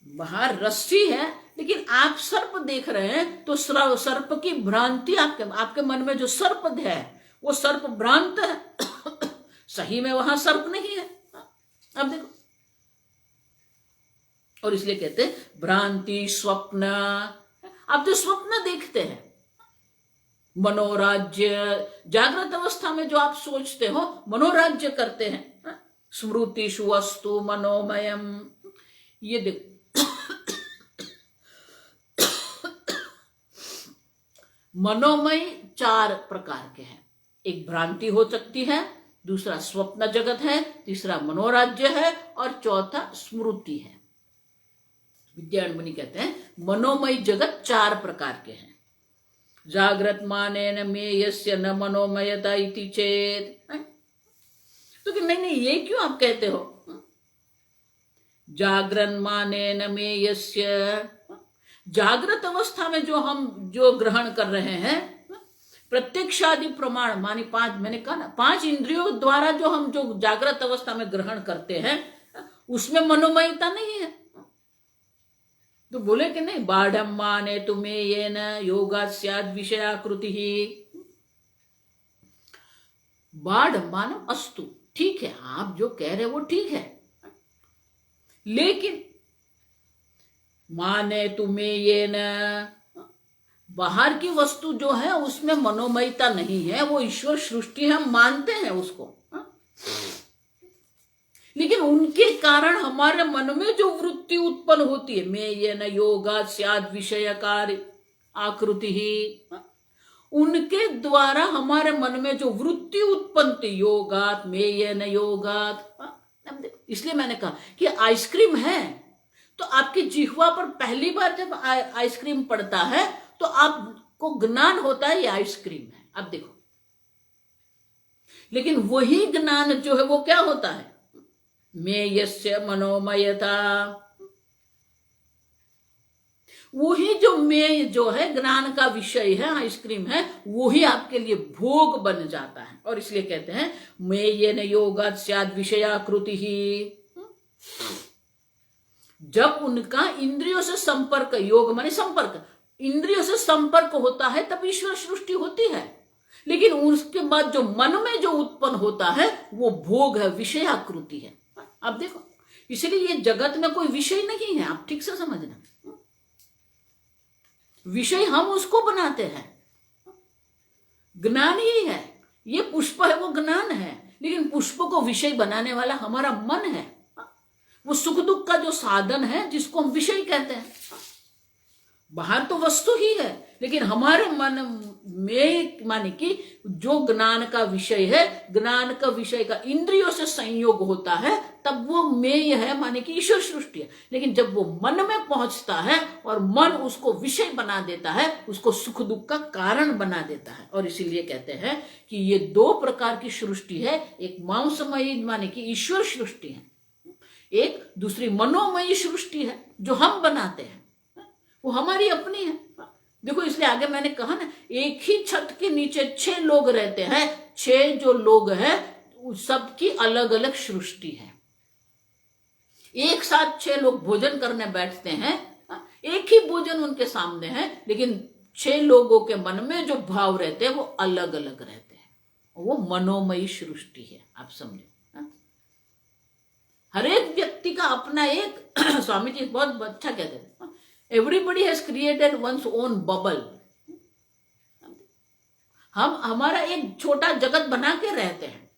बाहर रस्सी है लेकिन आप सर्प देख रहे हैं, तो सर्प की भ्रांति आपके मन में जो सर्प है वो सर्प भ्रांत है सही में वहां सर्प नहीं है। अब देखो, और इसलिए कहते हैं भ्रांति स्वप्न। आप जो स्वप्न देखते हैं, मनोराज्य, जागृत अवस्था में जो आप सोचते हो, मनोराज्य करते हैं, स्मृतिषु अस्तु मनोमयम। ये देखो मनोमय चार प्रकार के हैं। एक भ्रांति हो सकती है, दूसरा स्वप्न जगत है, तीसरा मनोराज्य है और चौथा स्मृति है। विद्यायन मुनि कहते हैं मनोमय जगत चार प्रकार के हैं। जागृत मानेन में यस्य न मनोमयता इति चेत। तो कि नहीं ये क्यों आप कहते हो? जागरण मानेन में यस्य, जागृत अवस्था में जो हम जो ग्रहण कर रहे हैं, प्रत्यक्षादि प्रमाण मानी पांच, मैंने कहा ना 5 इंद्रियों द्वारा जो हम जो जागृत अवस्था में ग्रहण करते हैं उसमें मनोमयता नहीं है। तो बोले कि नहीं, बाढ़ माने तुम्हें ये न योगा स्याद विषयाकृति ही। बाढ़ मानो अस्तु, ठीक है, आप जो कह रहे वो ठीक है, लेकिन माने तुम्हें ये न, बाहर की वस्तु जो है उसमें मनोमयता नहीं है, वो ईश्वर सृष्टि हम मानते हैं उसको, लेकिन उनके कारण हमारे मन में जो वृत्ति उत्पन्न होती है, मैं ये न योगा स्याद विषयकार आकृति ही, उनके द्वारा हमारे मन में जो वृत्ति उत्पन्न योगात में ये न योगात। इसलिए मैंने कहा कि आइसक्रीम है तो आपकी जिह्वा पर पहली बार जब आइसक्रीम पड़ता है तो आपको ज्ञान होता है ये आइसक्रीम है। अब देखो, लेकिन वही ज्ञान जो है वो क्या होता है, मैं यस्य मनोमयता, वही जो मैं जो है ज्ञान का विषय है आइसक्रीम है, वही आपके लिए भोग बन जाता है। और इसलिए कहते हैं मैं ये न योगा स्याद विषयाकृति ही। जब उनका इंद्रियों से संपर्क, योग माने संपर्क, इंद्रियों से संपर्क होता है तब ईश्वर सृष्टि होती है, लेकिन उसके बाद जो मन में जो उत्पन्न होता है वो भोग है, विषयाकृति है। अब देखो, इसलिए ये जगत में कोई विषय नहीं है, आप ठीक से समझना। विषय हम उसको बनाते हैं, ज्ञान ही है। ये पुष्प है वो ज्ञान है, लेकिन पुष्प को विषय बनाने वाला हमारा मन है। वो सुख दुख का जो साधन है जिसको हम विषय कहते हैं। बाहर तो वस्तु ही है, लेकिन हमारे मन में माने कि जो ज्ञान का विषय है, ज्ञान का विषय का इंद्रियों से संयोग होता है तब वो मेय है, माने कि ईश्वर सृष्टि है। लेकिन जब वो मन में पहुंचता है और मन उसको विषय बना देता है, उसको सुख दुख का कारण बना देता है। और इसीलिए कहते हैं कि ये 2 प्रकार की सृष्टि है, एक मांसमयी माने कि ईश्वर सृष्टि है, एक दूसरी मनोमयी सृष्टि है जो हम बनाते हैं, वो हमारी अपनी है। देखो, इसलिए आगे मैंने कहा ना, एक ही छत के नीचे 6 लोग रहते हैं, 6 जो लोग हैं सबकी अलग अलग सृष्टि है। एक साथ 6 लोग भोजन करने बैठते हैं, एक ही भोजन उनके सामने है, लेकिन 6 लोगों के मन में जो भाव रहते हैं वो अलग अलग रहते हैं, वो मनोमयी सृष्टि है। आप समझो, हर एक व्यक्ति का अपना एक स्वामी जी बहुत अच्छा कहते हैं, everybody has created one's own bubble. हम हमारा एक छोटा जगत बना के रहते हैं,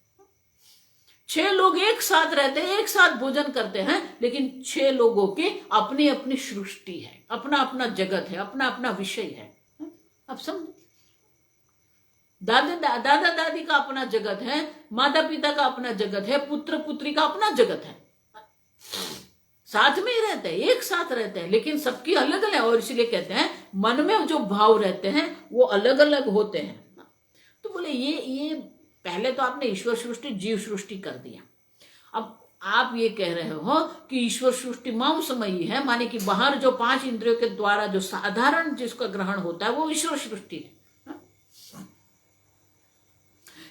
6 लोग एक साथ रहते हैं, एक साथ भोजन करते हैं, लेकिन 6 लोगों की अपनी अपनी सृष्टि है, अपना अपना जगत है, अपना अपना विषय है। अब समझो, दादा दादी का अपना जगत है, माता पिता का अपना जगत है, पुत्र पुत्री का अपना जगत है, साथ में ही रहते हैं, एक साथ रहते हैं, लेकिन सबकी अलग अलग। और इसलिए कहते हैं मन में जो भाव रहते हैं वो अलग अलग होते हैं। तो बोले ये पहले तो आपने ईश्वर सृष्टि जीव सृष्टि कर दिया, अब आप ये कह रहे हो कि ईश्वर सृष्टि मांसमयी है, माने कि बाहर जो 5 इंद्रियों के द्वारा जो साधारण जिसका ग्रहण होता है वो ईश्वर सृष्टि है,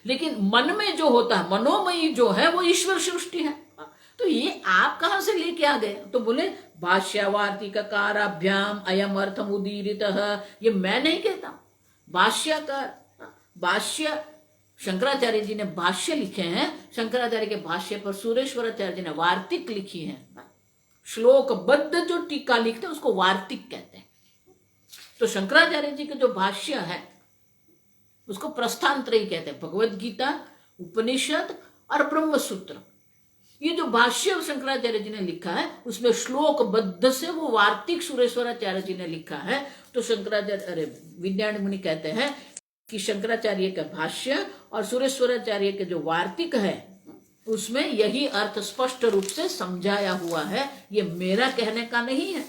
लेकिन मन में जो होता है मनोमयी जो है वो ईश्वर सृष्टि है। तो ये आप कहां से लेके आ गए? तो बोले भाष्यवार्तिकाराभ्याम अयम अर्थम उदीरितः, ये मैं नहीं कहता, भाष्यकार, भाष्य शंकराचार्य जी ने भाष्य लिखे हैं, शंकराचार्य के भाष्य पर सुरेश्वराचार्य जी ने वार्तिक लिखी है, श्लोकबद्ध जो टीका लिखते हैं उसको वार्तिक कहते हैं। तो शंकराचार्य जी के जो भाष्य है उसको प्रस्थानत्रयी कहते हैं, भगवद गीता, उपनिषद और ब्रह्म सूत्र। ये जो भाष्य शंकराचार्य जी ने लिखा है उसमें श्लोकबद्ध से वो वार्तिक सुरेश्वराचार्य जी ने लिखा है। तो शंकराचार्य विद्यारण्य मुनि कहते हैं कि शंकराचार्य का भाष्य और सुरेश्वराचार्य के जो वार्तिक है उसमें यही अर्थ स्पष्ट रूप से समझाया हुआ है। ये मेरा कहने का नहीं है।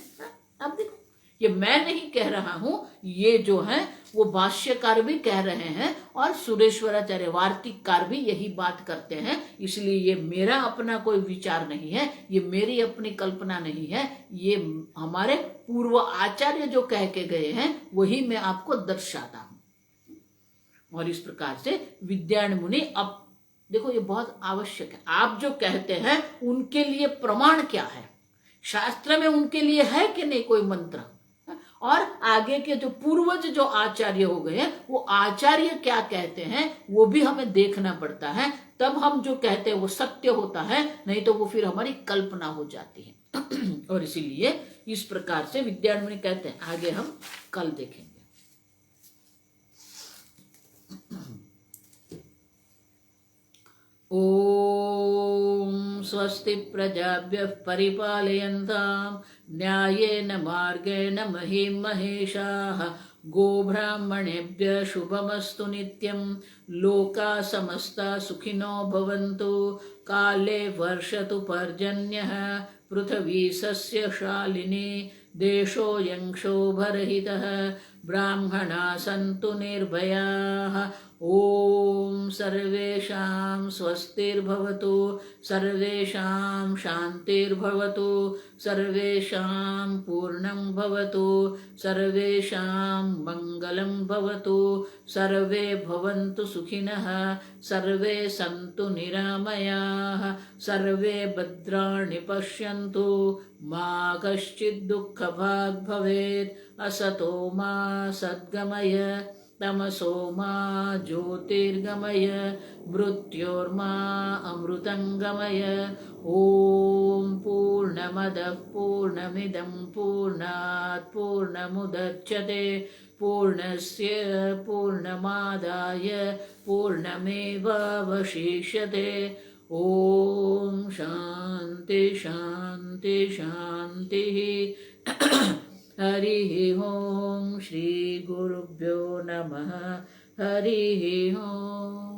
अब देखो, ये मैं नहीं कह रहा हूं, ये जो है वो भाष्यकार भी कह रहे हैं और सुरेश्वराचार्य वार्तिककार भी यही बात करते हैं। इसलिए ये मेरा अपना कोई विचार नहीं है, ये मेरी अपनी कल्पना नहीं है, ये हमारे पूर्व आचार्य जो कह के गए हैं वही मैं आपको दर्शाता हूं। और इस प्रकार से विद्यारण्य मुनि, अब देखो ये बहुत आवश्यक है, आप जो कहते हैं उनके लिए प्रमाण क्या है, शास्त्र में उनके लिए है कि नहीं कोई मंत्र, और आगे के जो पूर्वज जो आचार्य हो गए वो आचार्य क्या कहते हैं वो भी हमें देखना पड़ता है, तब हम जो कहते हैं वो सत्य होता है, नहीं तो वो फिर हमारी कल्पना हो जाती है। और इसीलिए इस प्रकार से विद्यारण्य मुनि कहते हैं, आगे हम कल देखेंगे। ओम स्वस्ति प्रजाभ्यः परिपालयन्तां न्यायेन मार्गेण महीं महेशाः, गोब्राह्मणेभ्यः शुभमस्तु नित्यं, लोकाः समस्ताः सुखिनो भवन्तु, काले वर्षतु पर्जन्यः, पृथिवी सस्यशालिनी, देशोऽयं क्षोभरहितः, ब्राह्मणाः सन्तु निर्भयाः। ओम सर्वेषां स्वस्तिर्भवतु, सर्वेषां शान्तिर्भवतु, सर्वेषां पूर्णं भवतु, सर्वेषां मङ्गलं भवतु, सर्वे भवन्तु सुखिनः, सर्वे सन्तु निरामयाः, सर्वे भद्राणि पश्यन्तु, मा कश्चित् दुःखभाग् भवेत्, असतो मा सद्गमय, तमसो मा ज्योतिर्गमय, मृत्योर्मा अमृतंगमय। ओम पूर्णमदः पूर्णमिदं पूर्णात् पूर्णमुदच्यते, पूर्णस्य पूर्णमादाय पूर्णमेवावशिष्यते। ओम शांति शांति शांतिः। हरिः ओम श्री गुरुभ्यो नमः। हरिः ओम।